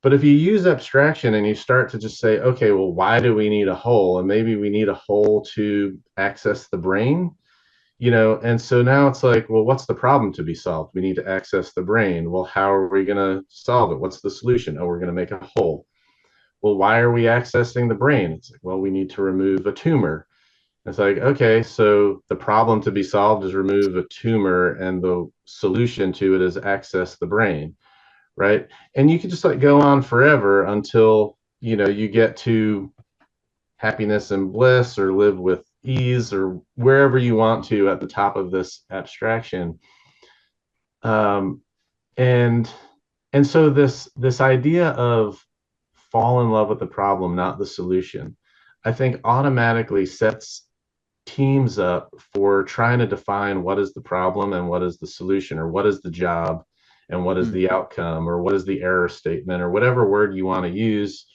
But if you use abstraction and you start to just say, okay, well, why do we need a hole? And maybe we need a hole to access the brain, and so now it's like, well, what's the problem to be solved? We need to access the brain. Well, how are we going to solve it? What's the solution? Oh, we're going to make a hole. Well, why are we accessing the brain? It's like, well, we need to remove a tumor. It's like, okay, so the problem to be solved is remove a tumor, and the solution to it is access the brain, right? And you can just go on forever until you get to happiness and bliss, or live with ease, or wherever you want to at the top of this abstraction. And so this idea of fall in love with the problem, not the solution, I think automatically sets teams up for trying to define what is the problem and what is the solution, or what is the job and what is the outcome, or what is the error statement, or whatever word you want to use.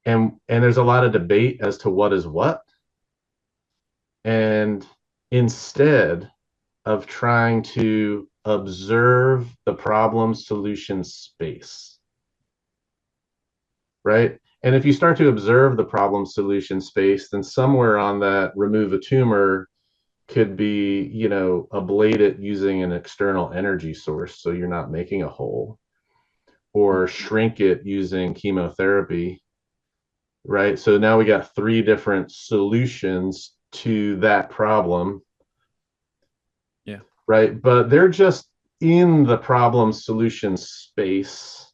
And there's a lot of debate as to what is what. And instead of trying to observe the problem solution space, right? And if you start to observe the problem solution space, then somewhere on that, remove a tumor could be, ablate it using an external energy source, so you're not making a hole, or shrink it using chemotherapy, right? So now we got 3 different solutions to that problem. Yeah. Right. But they're just in the problem solution space.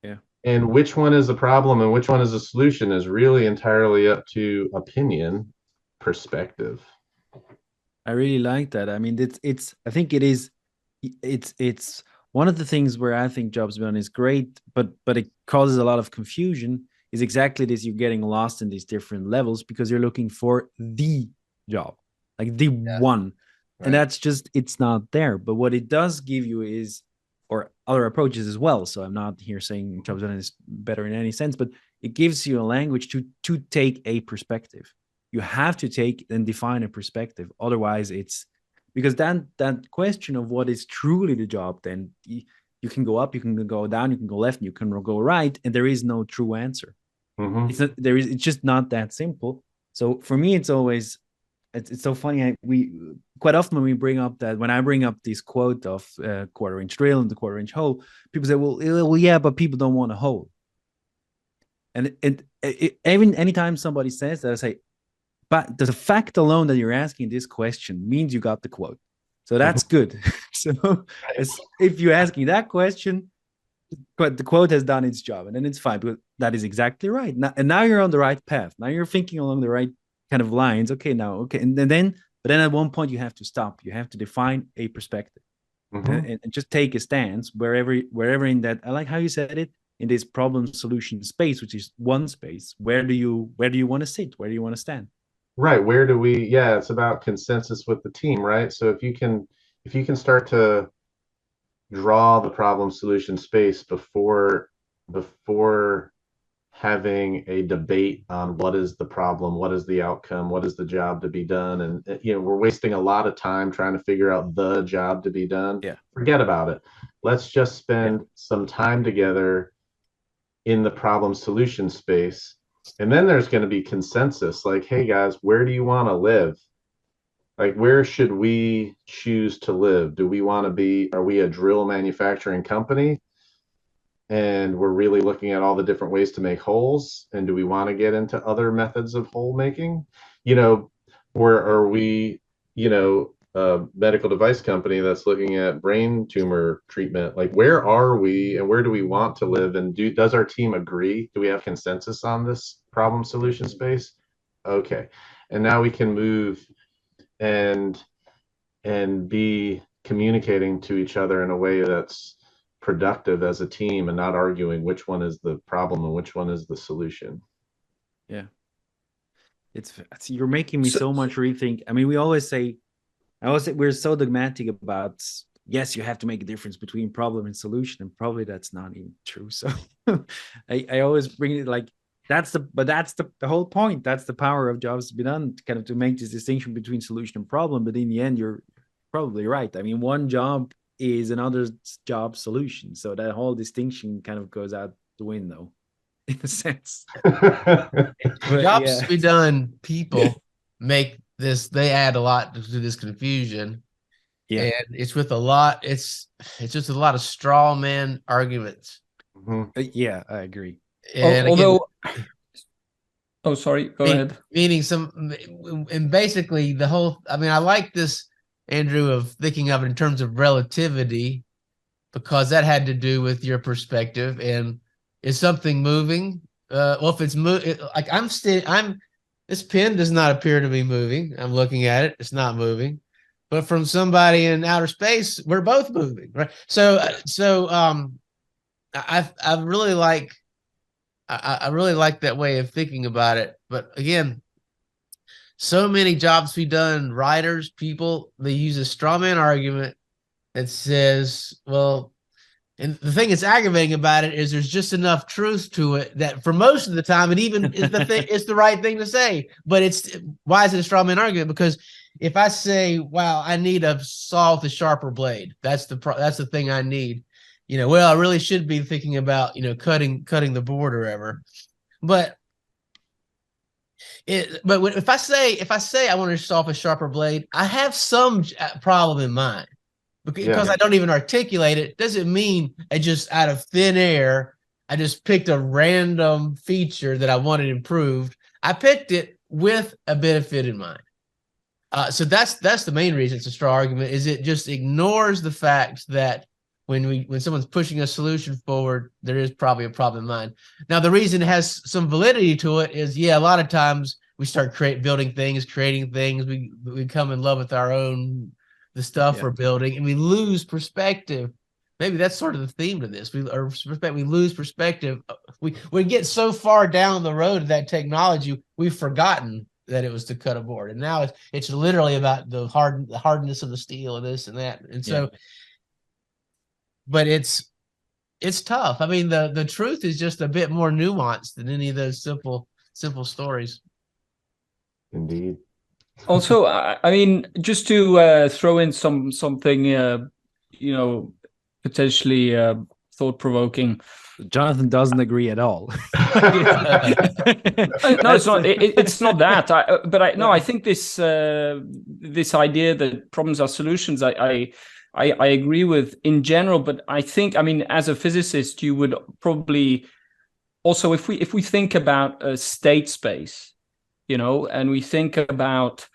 Yeah. And which one is the problem and which one is the solution is really entirely up to opinion, perspective. I really like that. I mean, I think it's one of the things where I think jobs done is great, but it causes a lot of confusion, is exactly this. You're getting lost in these different levels because you're looking for the job, like the one. Right. And that's just, it's not there. But what it does give you is, or other approaches as well. So I'm not here saying jobs done is better in any sense, but it gives you a language to take a perspective. You have to take and define a perspective. Otherwise, it's because then that question of what is truly the job, then you can go up, you can go down, you can go left, and you can go right, and there is no true answer. Mm-hmm. It's just not that simple. So for me, it's always, it's so funny. We quite often, when we bring up that, when I bring up this quote of 1/4 inch drill and the 1/4 inch hole, people say, well, yeah, but people don't want a hole. And even anytime somebody says that, I say, but the fact alone that you're asking this question means you got the quote. So that's good. So if you're asking that question, but the quote has done its job, and then it's fine. But that is exactly right. Now you're on the right path. Now you're thinking along the right kind of lines. Okay, and then at one point you have to stop. You have to define a perspective, and just take a stance wherever in that. I like how you said it, in this problem solution space, which is one space. Where do you want to sit? Where do you want to stand? Right. Where do we? Yeah, it's about consensus with the team, right? So if you can start to draw the problem solution space before having a debate on what is the problem, what is the outcome, what is the job to be done, and we're wasting a lot of time trying to figure out the job to be done. Yeah. Forget about it. Let's just spend some time together in the problem solution space. And then there's going to be consensus, like, hey guys, where do you want to live? Like, where should we choose to live? Do we want to be, are we a drill manufacturing company? And we're really looking at all the different ways to make holes. And do we want to get into other methods of hole making? Or are we, a medical device company that's looking at brain tumor treatment? Like, where are we and where do we want to live? And does our team agree? Do we have consensus on this problem solution space? Okay. And now we can move and be communicating to each other in a way that's productive as a team, and not arguing which one is the problem and which one is the solution. Yeah. It's you're making me so much rethink. I mean, we always say we're so dogmatic about, yes, you have to make a difference between problem and solution, and probably that's not even true. So I always bring it like, that's the whole point. That's the power of jobs to be done, kind of to make this distinction between solution and problem. But in the end, you're probably right. I mean, one job is another job solution. So that whole distinction kind of goes out the window in a sense. Jobs to be done, people make this, they add a lot to this confusion. Yeah. And it's with a lot, it's just a lot of straw man arguments. Yeah, I agree. And although sorry, go ahead. Meaning and basically the whole, I mean, I like this, Andrew, of thinking of it in terms of relativity, because that had to do with your perspective. And is something moving? Well, if it's like this pen does not appear to be moving. I'm looking at it; it's not moving. But from somebody in outer space, we're both moving, right? So I really like that way of thinking about it. But again, so many jobs to be done, writers, people, they use a straw man argument that says, well, and the thing that's aggravating about it is there's just enough truth to it that for most of the time it even is it's the right thing to say. But why is it a straw man argument? Because if I say, wow, I need a saw with a sharper blade, that's the thing I need. Well, I really should be thinking about, cutting the board or whatever. But if I say I want to saw off a sharper blade, I have some problem in mind. Because I don't even articulate it, doesn't mean I just out of thin air, I just picked a random feature that I wanted improved. I picked it with a benefit in mind. So that's the main reason it's a straw argument, is it just ignores the fact that when someone's pushing a solution forward, there is probably a problem in mind. Now, the reason it has some validity to it is, a lot of times we start creating things. We come in love with the stuff we're building, and we lose perspective. Maybe that's sort of the theme to this. We lose perspective. We get so far down the road of that technology, we've forgotten that it was to cut a board, and now it's literally about the hardness of the steel and this and that. And so, but it's tough. I mean, the truth is just a bit more nuanced than any of those simple stories. Indeed. Also, I mean, just to throw in something, potentially thought-provoking. Jonathan doesn't agree at all. No, it's not. It's not that. I think this idea that problems are solutions, I agree with in general. But I think, I mean, as a physicist, you would probably also, if we think about a state space, and we think about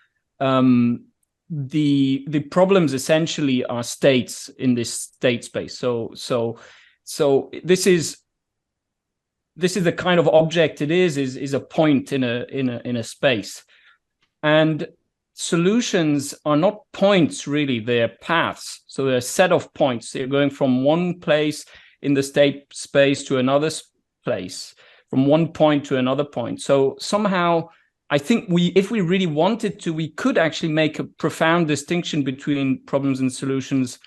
the problems essentially are states in this state space. So this is the kind of object it is a point in a space. And solutions are not points, really, they're paths. So they're a set of points. They're going from one place in the state space to another place, from one point to another point. So somehow, I think if we really wanted to, we could actually make a profound distinction between problems and solutions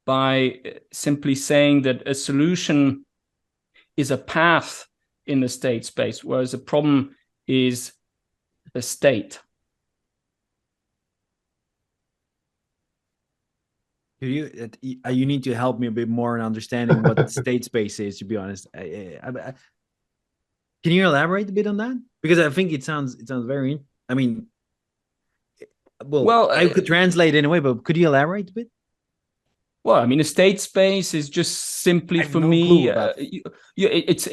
by simply saying that a solution is a path in the state space, whereas a problem is a state. You need to help me a bit more in understanding what state space is, to be honest. Can you elaborate a bit on that? Because I think it sounds very, I mean, well, I could translate it in a way, but could you elaborate a bit? Well, I mean, a state space is just simply, for me, it's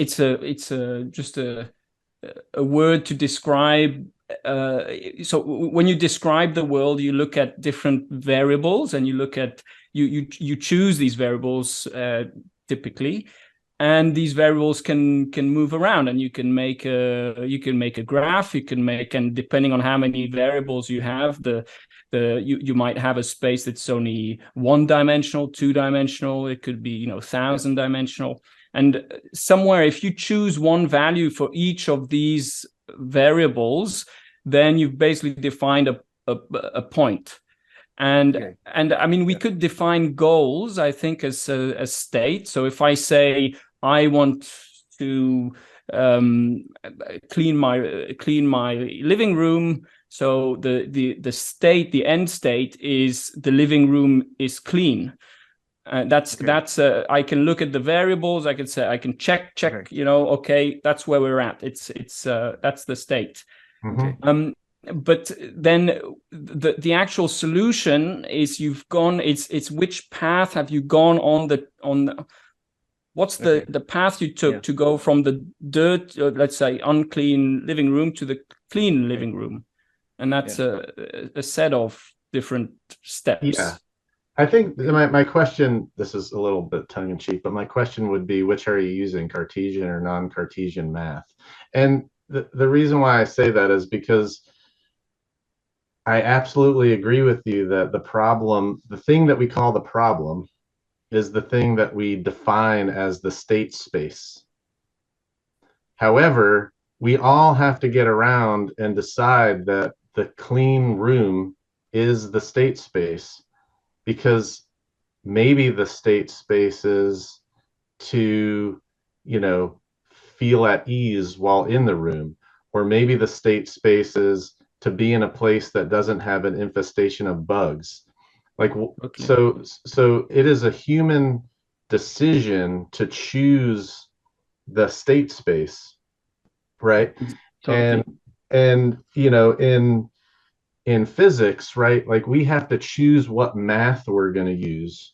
just a word to describe. So when you describe the world, you look at different variables, and you look at you choose these variables typically, and these variables can move around, and you can make a graph, and depending on how many variables you have, you might have a space that's only one-dimensional, two-dimensional. It could be 1,000-dimensional. And somewhere, if you choose one value for each of these variables, then you've basically defined a point. And I mean, we could define goals, I think, as state. So if I say I want to clean my living room, so the end state is the living room is clean. That's I can look at the variables. I can check. Okay, that's where we're at. It's that's the state. Mm-hmm. But then the actual solution is it's which path have you gone on what's the path you took to go from the dirt, let's say unclean living room, to the clean living room, and that's a set of different steps. Yeah. I think my question, this is a little bit tongue-in-cheek, but my question would be, which are you using, Cartesian or non-Cartesian math? And the reason why I say that is because I absolutely agree with you that the thing that we call the problem, is the thing that we define as the state space. However, we all have to get around and decide that the clean room is the state space, because maybe the state space is to, feel at ease while in the room, or maybe the state space is to be in a place that doesn't have an infestation of bugs. So it is a human decision to choose the state space, right? Totally. And in physics, right, like we have to choose what math we're going to use.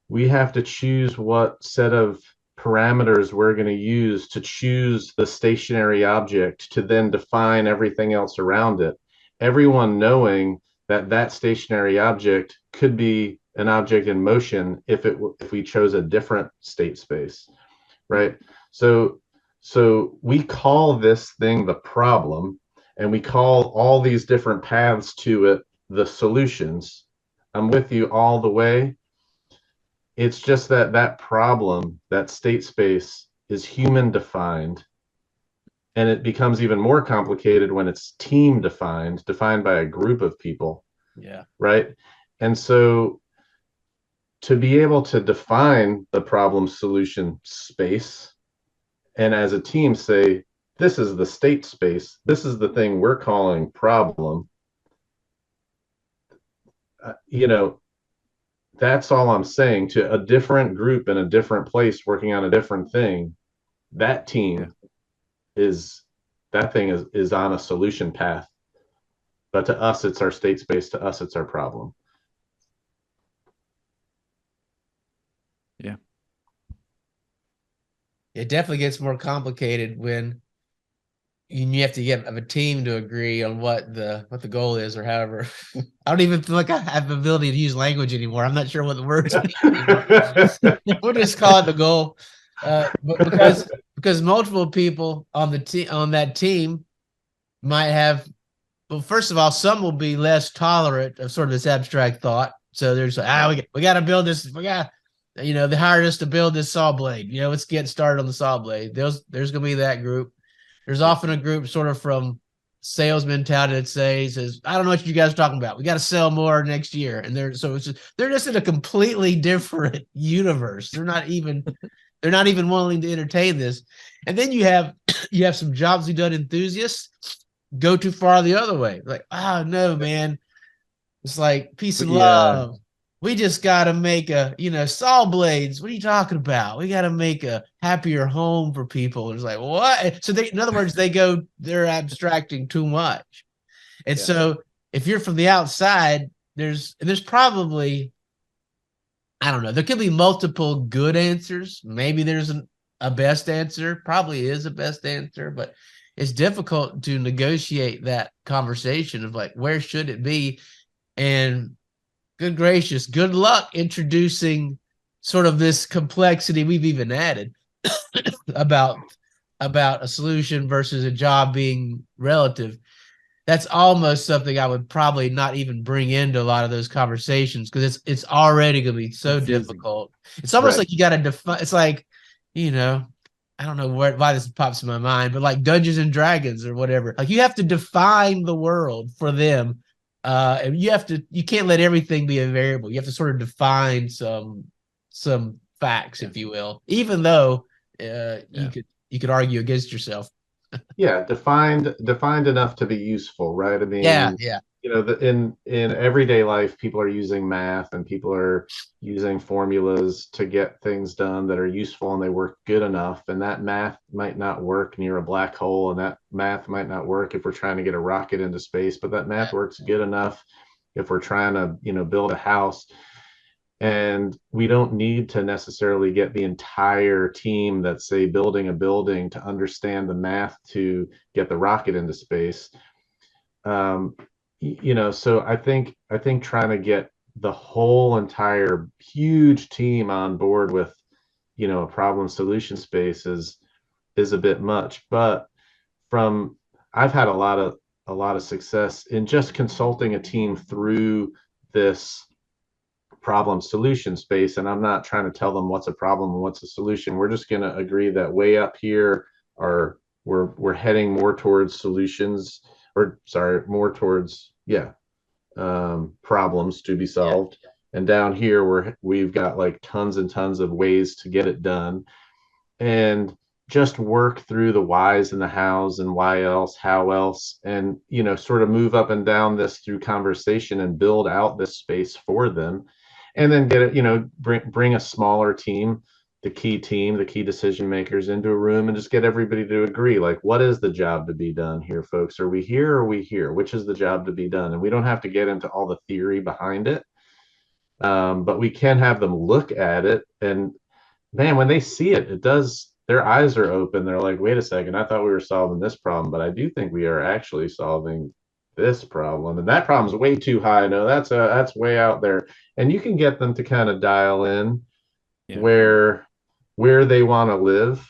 We have to choose what set of parameters we're going to use to choose the stationary object, to then define everything else around it, everyone knowing that stationary object could be an object in motion if we chose a different state space, right? So we call this thing the problem, and we call all these different paths to it the solutions. I'm with you all the way. It's just that problem, that state space, is human defined, and it becomes even more complicated when it's team defined by a group of people. Yeah. Right. And so to be able to define the problem solution space, and as a team say, this is the state space, this is the thing we're calling problem, that's all I'm saying. To a different group in a different place working on a different thing, that team is on a solution path. But to us, it's our state space. To us, it's our problem. It definitely gets more complicated when you have to get a team to agree on what the goal is, or however. I don't even feel like I have the ability to use language anymore. I'm not sure what the words mean anymore. We'll just call it the goal. But because multiple people on that team might have, well, first of all, some will be less tolerant of sort of this abstract thought. So there's we got to build this. They hired us to build this saw blade. Let's get started on the saw blade. There's going to be that group. There's often a group sort of from sales mentality that says, I don't know what you guys are talking about. We got to sell more next year. And they're just in a completely different universe. They're not even willing to entertain this. And then you have some jobs done enthusiasts go too far the other way. Like, oh no, man. It's like peace and love. We just got to make saw blades. What are you talking about? We got to make a happier home for people. It's like, what? So in other words, they're abstracting too much. And so if you're from the outside, there's probably, I don't know, there could be multiple good answers. Maybe there's a best answer, probably is a best answer, but it's difficult to negotiate that conversation of like, where should it be? And good gracious, good luck introducing sort of this complexity we've even added about a solution versus a job being relative. That's almost something I would probably not even bring into a lot of those conversations, because it's already going to be so difficult. It's almost like you got to define. It's like, I don't know why this pops in my mind, but like Dungeons and Dragons or whatever. Like you have to define the world for them. And you can't let everything be a variable. You have to sort of define some facts, if you will, even though you could argue against yourself. Defined enough to be useful, right? I mean, in everyday life, people are using math and people are using formulas to get things done that are useful, and they work good enough. And that math might not work near a black hole, and that math might not work if we're trying to get a rocket into space, but that math works good enough if we're trying to, build a house. And we don't need to necessarily get the entire team that's, say, building a building to understand the math to get the rocket into space. So I think trying to get the whole entire huge team on board with, a problem solution space is a bit much. But I've had a lot of success in just consulting a team through this problem solution space, and I'm not trying to tell them what's a problem and what's a solution. We're just going to agree that way up here we're heading more towards solutions, or sorry, more towards problems to be solved. And down here we've got like tons and tons of ways to get it done, and just work through the whys and the hows and why else, how else, and sort of move up and down this through conversation and build out this space for them. And then get it, bring a smaller team, the key decision makers into a room, and just get everybody to agree, like, what is the job to be done here, folks? Are we here or are we here? Which is the job to be done? And we don't have to get into all the theory behind it, but we can have them look at it. And man, when they see it, their eyes are open. They're like, wait a second, I thought we were solving this problem, but I do think we are actually solving this problem, and that problem's way too high. No, that's way out there. And you can get them to kind of dial in where they want to live,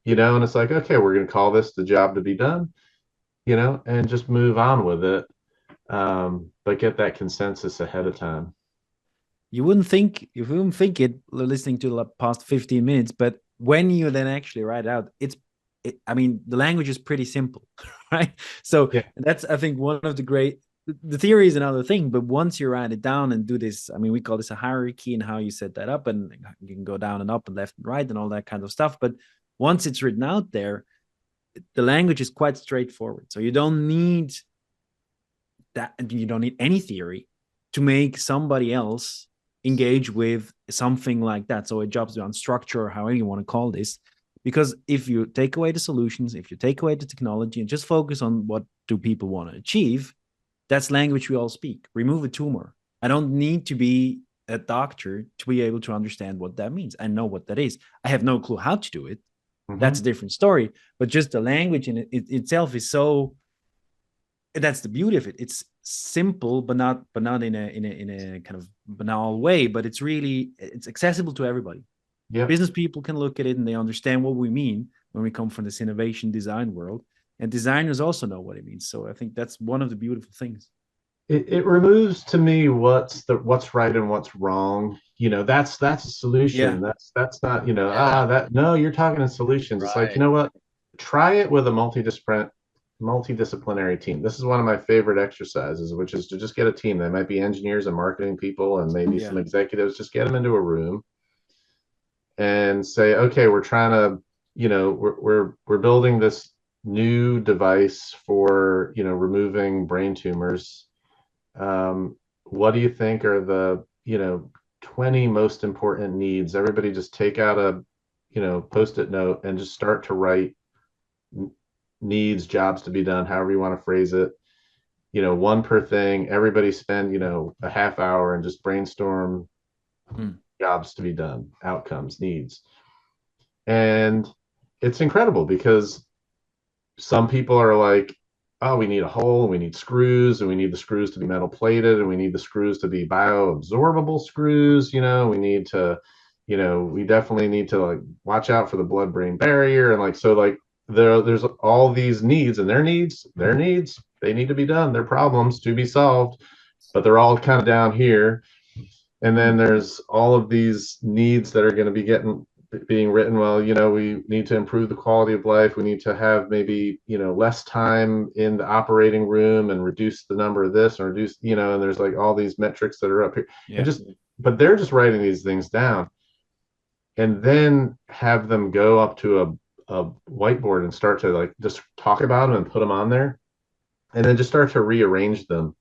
and it's like, okay, we're going to call this the job to be done, and just move on with it. But get that consensus ahead of time. You wouldn't think it listening to the past 15 minutes, but when you then actually write out, the language is pretty simple, right? So that's, I think, one of the theory is another thing, but once you write it down and do this, we call this a hierarchy, and how you set that up, and you can go down and up and left and right and all that kind of stuff. But once it's written out there, the language is quite straightforward. So you don't need any theory to make somebody else engage with something like that. So it jobs on structure, or however you want to call this. Because if you take away the solutions, if you take away the technology and just focus on what do people want to achieve, that's language we all speak. Remove a tumor. I don't need to be a doctor to be able to understand what that means. I know what that is. I have no clue how to do it, That's a different story. But just the language in it itself is so. That's the beauty of it. It's simple, but not in a kind of banal way. But it's accessible to everybody. Yeah. Business people can look at it and they understand what we mean when we come from this innovation design world, and designers also know what it means. So I think that's one of the beautiful things. It removes to me what's right and what's wrong. That's a solution. Yeah. That's not, no, you're talking in solutions. It's like, you know what? Try it with a multidisciplinary team. This is one of my favorite exercises, which is to just get a team. They might be engineers and marketing people and maybe some executives. Just get them into a room and say, okay, we're trying to, we're building this new device for, removing brain tumors. What do you think are the 20 most important needs? Everybody just take out a post-it note and just start to write needs, jobs to be done, however you want to phrase it, one per thing. Everybody spend a half hour and just brainstorm jobs to be done, outcomes, needs. And it's incredible because some people are like, oh, we need a hole, and we need screws, and we need the screws to be metal plated, and we need the screws to be bioabsorbable screws. We need to, we definitely need to like watch out for the blood-brain barrier. And like, so like there's all these needs, and their needs, they need to be done. They're problems to be solved, but they're all kind of down here. And then there's all of these needs that are going to be being written. Well, we need to improve the quality of life. We need to have maybe, less time in the operating room and reduce the number of this or reduce, and there's like all these metrics that are up here. And but they're just writing these things down and then have them go up to a whiteboard and start to like just talk about them and put them on there and then just start to rearrange them.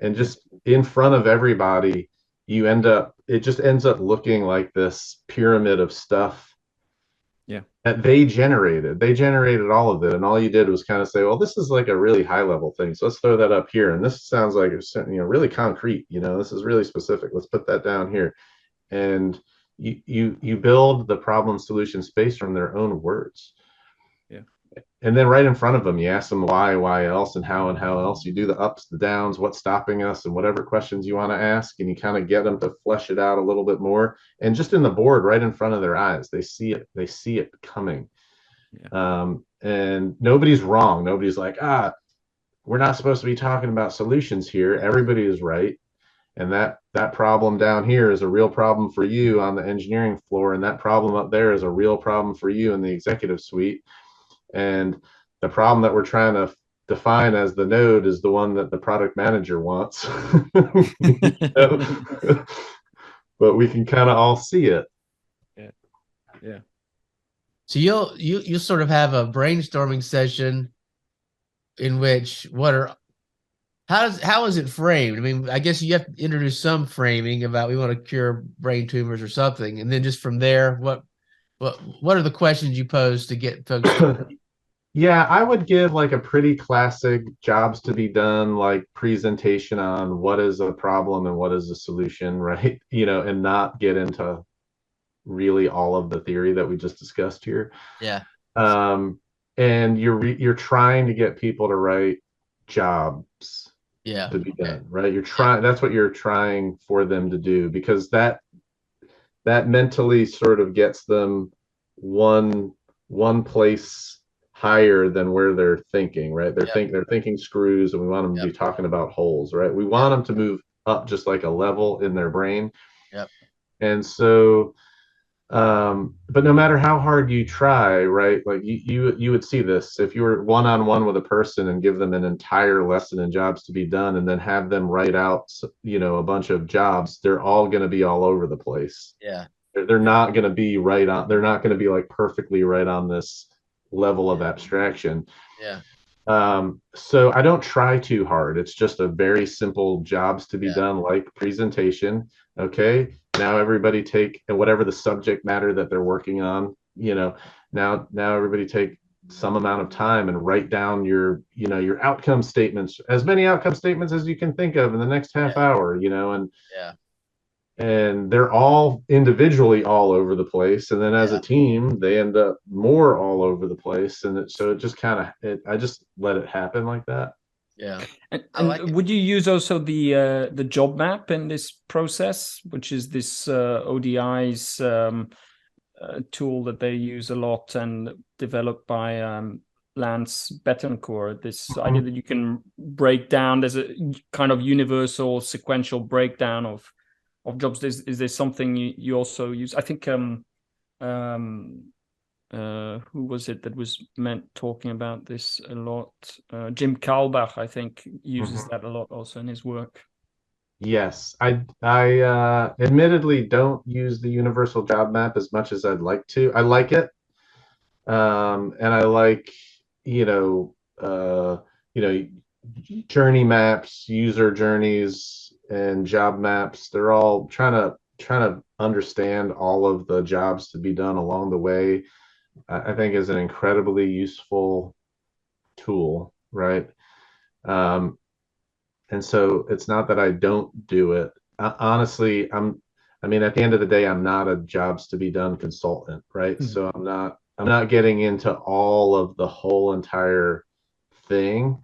And just in front of everybody, it just ends up looking like this pyramid of stuff that they generated all of it. And all you did was kind of say, well, this is like a really high level thing. So let's throw that up here. And this sounds like it's, really concrete, this is really specific. Let's put that down here. And you build the problem solution space from their own words. And then right in front of them, you ask them why else, and how else. You do the ups, the downs, what's stopping us, and whatever questions you want to ask, and you kind of get them to flesh it out a little bit more. And just in the board, right in front of their eyes, they see it coming. And nobody's wrong. Nobody's like, we're not supposed to be talking about solutions here. Everybody is right. And that problem down here is a real problem for you on the engineering floor, and that problem up there is a real problem for you in the executive suite. And the problem that we're trying to define as the node is the one that the product manager wants. But we can kind of all see it. Yeah. So you'll sort of have a brainstorming session in which how is it framed? I mean, I guess you have to introduce some framing about we want to cure brain tumors or something, and then just from there, what are the questions you pose to get folks? Yeah, I would give like a pretty classic jobs to be done, like presentation on what is a problem and what is a solution, right? And not get into really all of the theory that we just discussed here. Yeah. And you're trying to get people to write jobs to be done, right? That's what you're trying for them to do, because that mentally sort of gets them one place higher than where they're thinking, right? They're thinking screws, and we want them to be talking about holes, right? We want them to move up just like a level in their brain. And so but no matter how hard you try, right, like you would see this if you were one-on-one with a person and give them an entire lesson in jobs to be done and then have them write out a bunch of jobs. They're all going to be all over the place. They're not going to be right on, they're not going to be like perfectly right on this level of abstraction. So I don't try too hard. It's just a very simple jobs to be done, like presentation. Okay, now everybody take, and whatever the subject matter that they're working on, now everybody take some amount of time and write down your outcome statements, as many outcome statements as you can think of in the next half hour, and and they're all individually all over the place, and then as a team they end up more all over the place, and so it just kind of I just let it happen like that. Yeah. And like would you use also the job map in this process, which is this ODI's tool that they use a lot and developed by Lance Betancourt, this idea that you can break down, there's a kind of universal sequential breakdown of jobs. Is there something you also use? I think who was it that was talking about this a lot? Jim Kalbach, I think, uses that a lot also in his work. Yes, I admittedly don't use the universal job map as much as I'd like to. I like it, and I like, you know, journey maps, user journeys, and job maps. They're all trying to understand all of the jobs to be done along the way. I think is an incredibly useful tool, right? And so it's not that I don't do it. Honestly, I mean, at the end of the day, I'm not a jobs to be done consultant, right? So I'm not getting into all of the whole entire thing.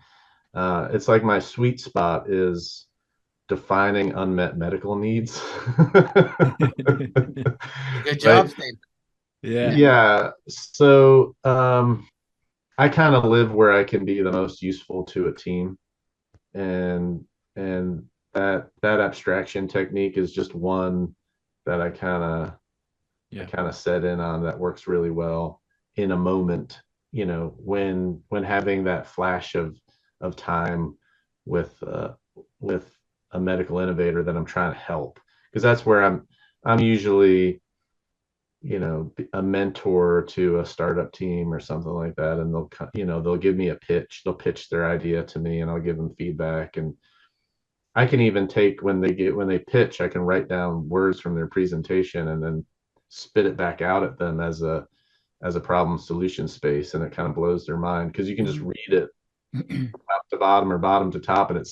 It's like my sweet spot is defining unmet medical needs. Good job, Right? Steve. Yeah. So I kind of live where I can be the most useful to a team, and that abstraction technique is just one that I kind of set in on that works really well in a moment, when having that flash of time with a medical innovator that I'm trying to help, because that's where I'm usually, a mentor to a startup team or something like that, and they'll give me a pitch, they'll pitch their idea to me, and I'll give them feedback. And I can even take, when they pitch, I can write down words from their presentation and then spit it back out at them as a problem solution space, and it kind of blows their mind, because you can just read it top to bottom or bottom to top, and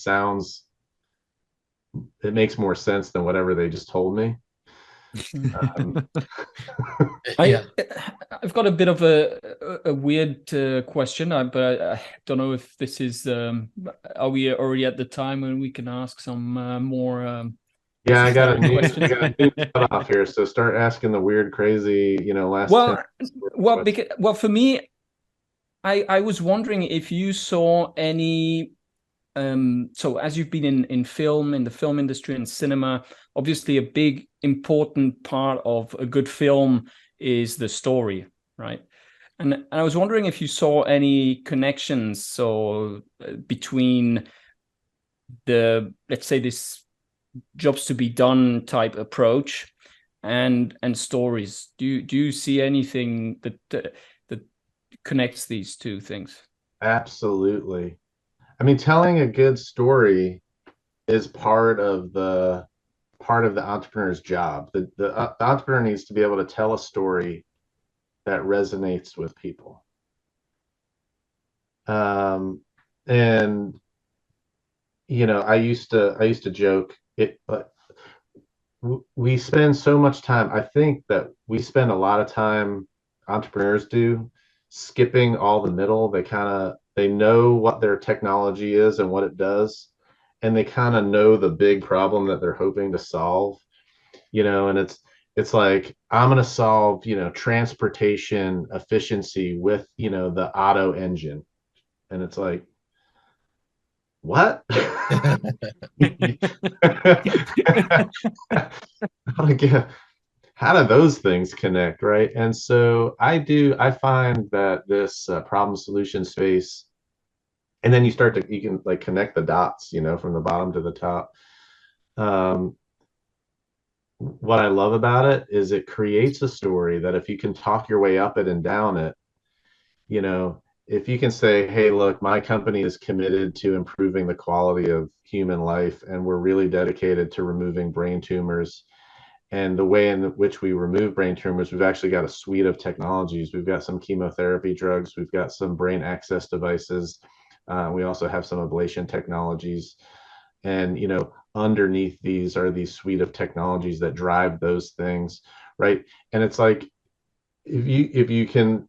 it makes more sense than whatever they just told me. I've got a bit of a weird question, but I don't know if this is. Are we already at the time when we can ask some more? Yeah, I got a new cutoff here, so start asking the weird, crazy, last. Well, for me, I was wondering if you saw any. So as you've been in film, in the film industry and cinema, obviously a big important part of a good film is the story, right? And I was wondering if you saw any connections, so between let's say this jobs to be done type approach and stories. Do you see anything that connects these two things? Absolutely. I mean, telling a good story is part of the entrepreneur's job. The entrepreneur needs to be able to tell a story that resonates with people. And I used to joke it, but we spend so much time. I think that we spend a lot of time, entrepreneurs do, skipping all the middle. They know what their technology is and what it does, and they kind of know the big problem that they're hoping to solve, and it's like, I'm going to solve, transportation efficiency with, the auto engine. And it's like, what? How do those things connect, right? And so I find that this problem solution space, and then you can like connect the dots, from the bottom to the top. What I love about it is it creates a story that if you can talk your way up it and down it, if you can say, hey, look, my company is committed to improving the quality of human life, and we're really dedicated to removing brain tumors. And the way in which we remove brain tumors, we've actually got a suite of technologies. We've got some chemotherapy drugs, we've got some brain access devices. We also have some ablation technologies. And, underneath these are these suite of technologies that drive those things, right? And it's like, if you can,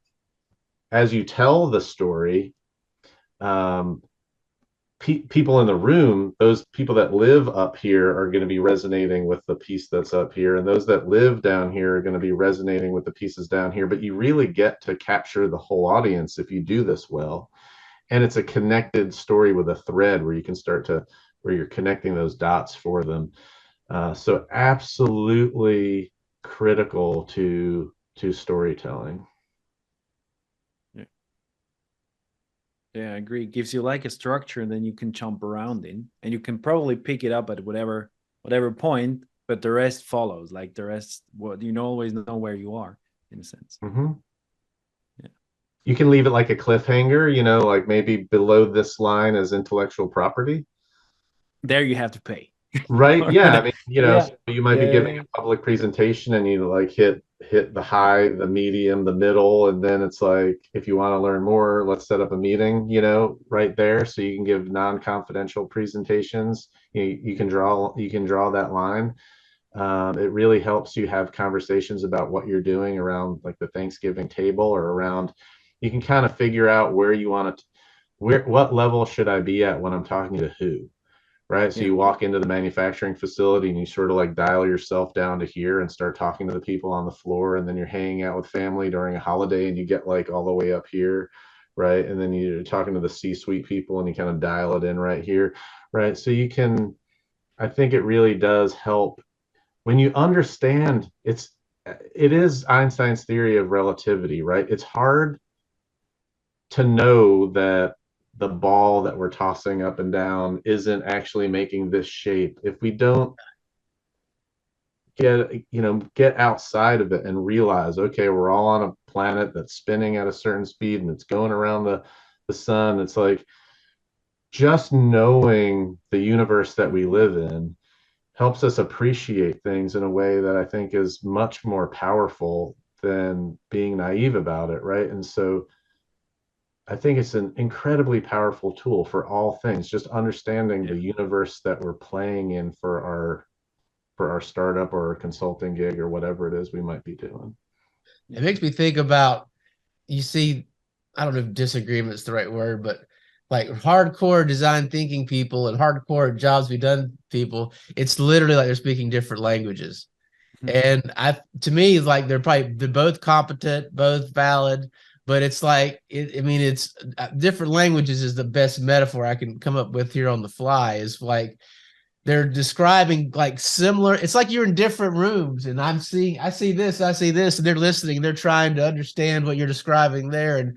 as you tell the story, people in the room, those people that live up here are going to be resonating with the piece that's up here, and those that live down here are going to be resonating with the pieces down here. But you really get to capture the whole audience if you do this well. And it's a connected story with a thread where you can start to, where you're connecting those dots for them. So absolutely critical to storytelling. Yeah, I agree. It gives you like a structure, and then you can jump around in, and you can probably pick it up at whatever point, but the rest follows. Like the rest, what you always know where you are, in a sense. Mm-hmm. Yeah. You can leave it like a cliffhanger, like maybe below this line is intellectual property. There you have to pay. Right. Yeah. I mean, Yeah. so you might be giving a public presentation and you like hit the high, the medium, the middle, and then it's like, if you want to learn more, let's set up a meeting, right there. So you can give non-confidential presentations. You can draw that line. It really helps you have conversations about what you're doing around like the Thanksgiving table, or around, you can kind of figure out where you want to, what level should I be at when I'm talking to who. Right. So you walk into the manufacturing facility and you sort of like dial yourself down to here and start talking to the people on the floor. And then you're hanging out with family during a holiday and you get like all the way up here. Right. And then you're talking to the C-suite people and you kind of dial it in right here. Right. So I think it really does help when you understand it is Einstein's theory of relativity, right? It's hard to know that the ball that we're tossing up and down isn't actually making this shape if we don't get outside of it and realize, okay, we're all on a planet that's spinning at a certain speed and it's going around the sun. It's like, just knowing the universe that we live in helps us appreciate things in a way that I think is much more powerful than being naive about it, right? And so I think it's an incredibly powerful tool for all things, just understanding the universe that we're playing in for our startup or our consulting gig or whatever it is we might be doing. It makes me think about, you see, I don't know if disagreement's the right word, but like hardcore design thinking people and hardcore jobs be done people, it's literally like they're speaking different languages. And to me, it's like they're both competent, both valid, but it's like, it's different languages is the best metaphor I can come up with here on the fly. Is like they're describing like similar. It's like you're in different rooms, and I see this, and they're listening. They're trying to understand what you're describing there,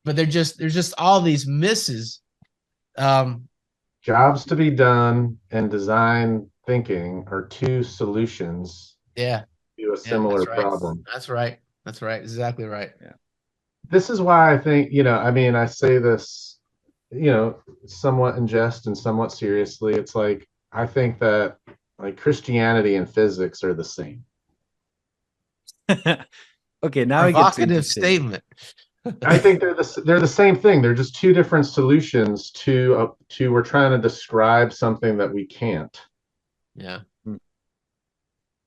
but there's just all these misses. Jobs to be done and design thinking are two solutions. Yeah. To a similar problem. That's right. Exactly right. Yeah. This is why I think, I say this, somewhat in jest and somewhat seriously. It's like, I think that like Christianity and physics are the same. Okay, now provocative statement. I think they're the same thing. They're just two different solutions to we're trying to describe something that we can't. Yeah.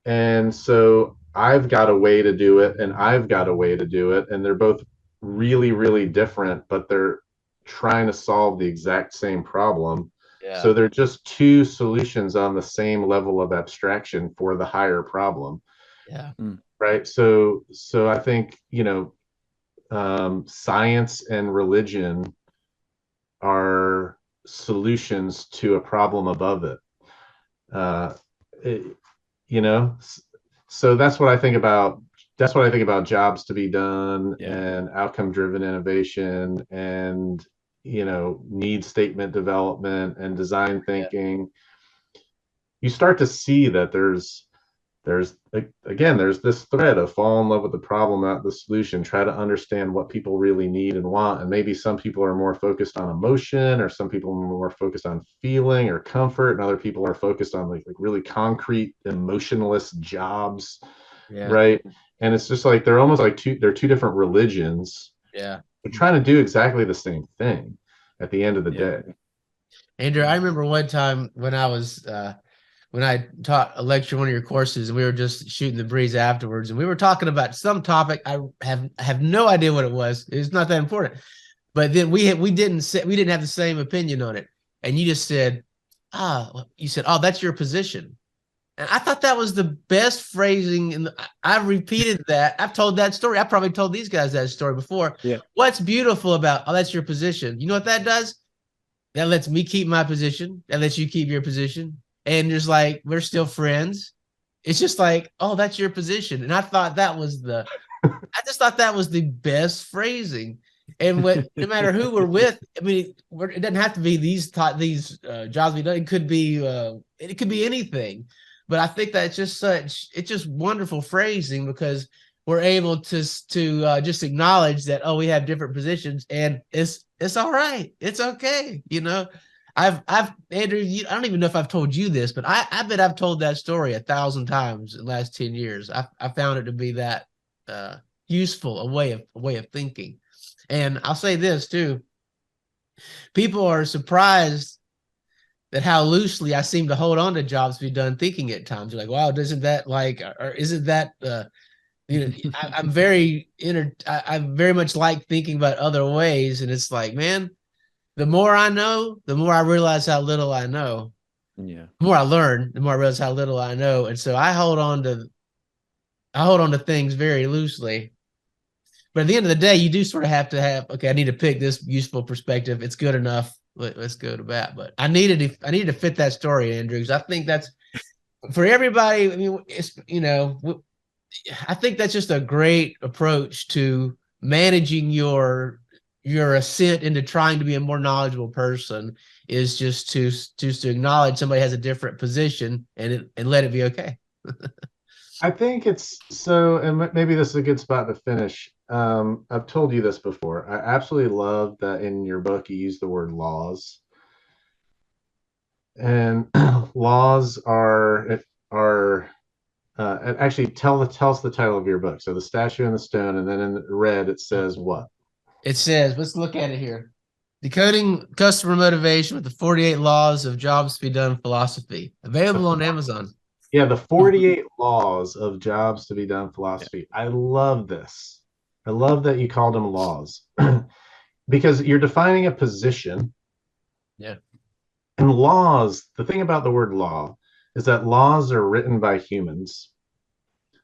And so I've got a way to do it and I've got a way to do it, and they're both really, really different, but they're trying to solve the exact same problem. Yeah. So they're just two solutions on the same level of abstraction for the higher problem. Yeah. Right. So I think, science and religion are solutions to a problem above it. So that's what I think about. That's what I think about jobs to be done and outcome driven innovation and, need statement development and design thinking. You start to see that there's this thread of fall in love with the problem, not the solution. Try to understand what people really need and want. And maybe some people are more focused on emotion, or some people are more focused on feeling or comfort, and other people are focused on like really concrete, emotionless jobs. Yeah. Right. And it's just like they're almost like two different religions. Yeah. They're trying to do exactly the same thing at the end of the day. Andrew, I remember one time when I was when I taught a lecture in one of your courses, and we were just shooting the breeze afterwards, and we were talking about some topic. I have no idea what it was. It's not that important. But then we didn't have the same opinion on it. And you just said, oh, that's your position. And I thought that was the best phrasing. I repeated that. I've told that story. I probably told these guys that story before. Yeah. What's beautiful about, oh, that's your position. You know what that does? That lets me keep my position. That lets you keep your position. And there's like, we're still friends. It's just like, oh, that's your position. And I thought that was I just thought that was the best phrasing. And no matter who we're with, I mean, it doesn't have to be these jobs we done. It could be anything. But I think that's just it's just wonderful phrasing, because we're able to just acknowledge that, oh, we have different positions, and it's all right. It's okay. You know, Andrew, I don't even know if I've told you this, but I bet I've told that story 1,000 times in the last 10 years. I found it to be that useful, a way of thinking. And I'll say this too. People are surprised that how loosely I seem to hold on to jobs to be done thinking at times. You're like, wow, isn't that I'm very much like thinking about other ways. And it's like, man, the more I know, the more I realize how little I know. Yeah. The more I learn, the more I realize how little I know. And so I hold on to things very loosely. But at the end of the day, you do sort of have to have, okay, I need to pick this useful perspective. It's good enough. Let's go to bat. But I needed to fit that story, Andrew, because I think that's for everybody. I mean, it's, I think that's just a great approach to managing your ascent into trying to be a more knowledgeable person, is just to acknowledge somebody has a different position and let it be okay. I think it's so, and maybe this is a good spot to finish. I've told you this before. I absolutely love that in your book you use the word laws, and laws are actually tell us the title of your book. So the statue and the stone, and then in red it says what? It says, let's look at it here. Decoding Customer Motivation with the 48 Laws of Jobs to be Done philosophy. Available on Amazon. Yeah, the 48 Laws of Jobs to be Done philosophy. I love this. I love that you called them laws because you're defining a position. Yeah. And laws, the thing about the word law is that laws are written by humans.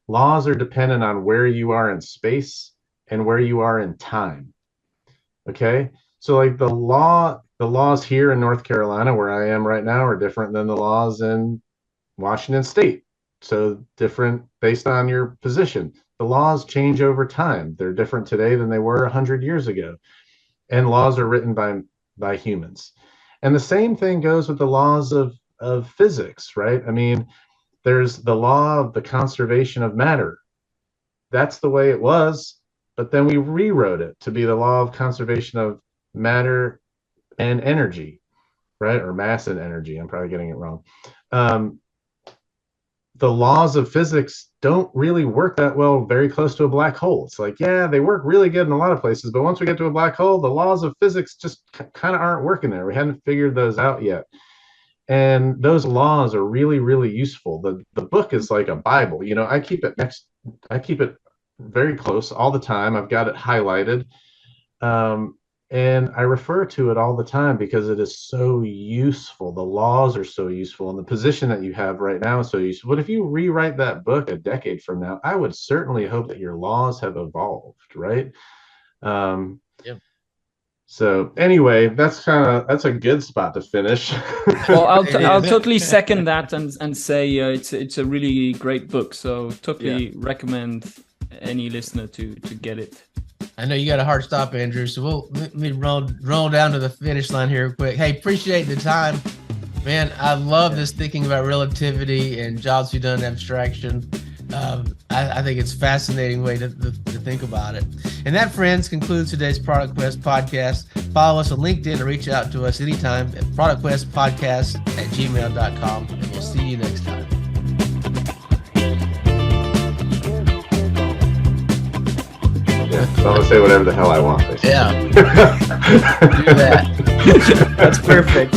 Laws are dependent on where you are in space and where you are in time. Okay? So like the laws here in North Carolina, where I am right now, are different than the laws in Washington State. So different based on your position. The laws change over time. They're different today than they were 100 years ago. And laws are written by humans. And the same thing goes with the laws of physics, right? I mean, there's the law of the conservation of matter. That's the way it was, but then we rewrote it to be the law of conservation of matter and energy, right? Or mass and energy. I'm probably getting it wrong. The laws of physics don't really work that well very close to a black hole. It's like, yeah, they work really good in a lot of places, but once we get to a black hole, the laws of physics just kind of aren't working there. We haven't figured those out yet. And those laws are really, really useful. The book is like a Bible. You know, I keep it very close all the time. I've got it highlighted. And I refer to it all the time because it is so useful. The laws are so useful, and the position that you have right now is so useful. But if you rewrite that book a decade from now, I would certainly hope that your laws have evolved, right? Yeah. So anyway, that's a good spot to finish. Well, I'll totally second that and say it's a really great book. So totally recommend any listener to get it. I know you got a hard stop, Andrew, so let me roll down to the finish line here quick. Hey, appreciate the time. Man, I love this thinking about relativity and jobs to be done in abstraction. I think it's a fascinating way to think about it. And that, friends, concludes today's Product Quest podcast. Follow us on LinkedIn or reach out to us anytime at productquestpodcast@gmail.com. And we'll see you next time. Yeah, so I'm gonna say whatever the hell I want. Basically. Yeah. Do that. That's perfect.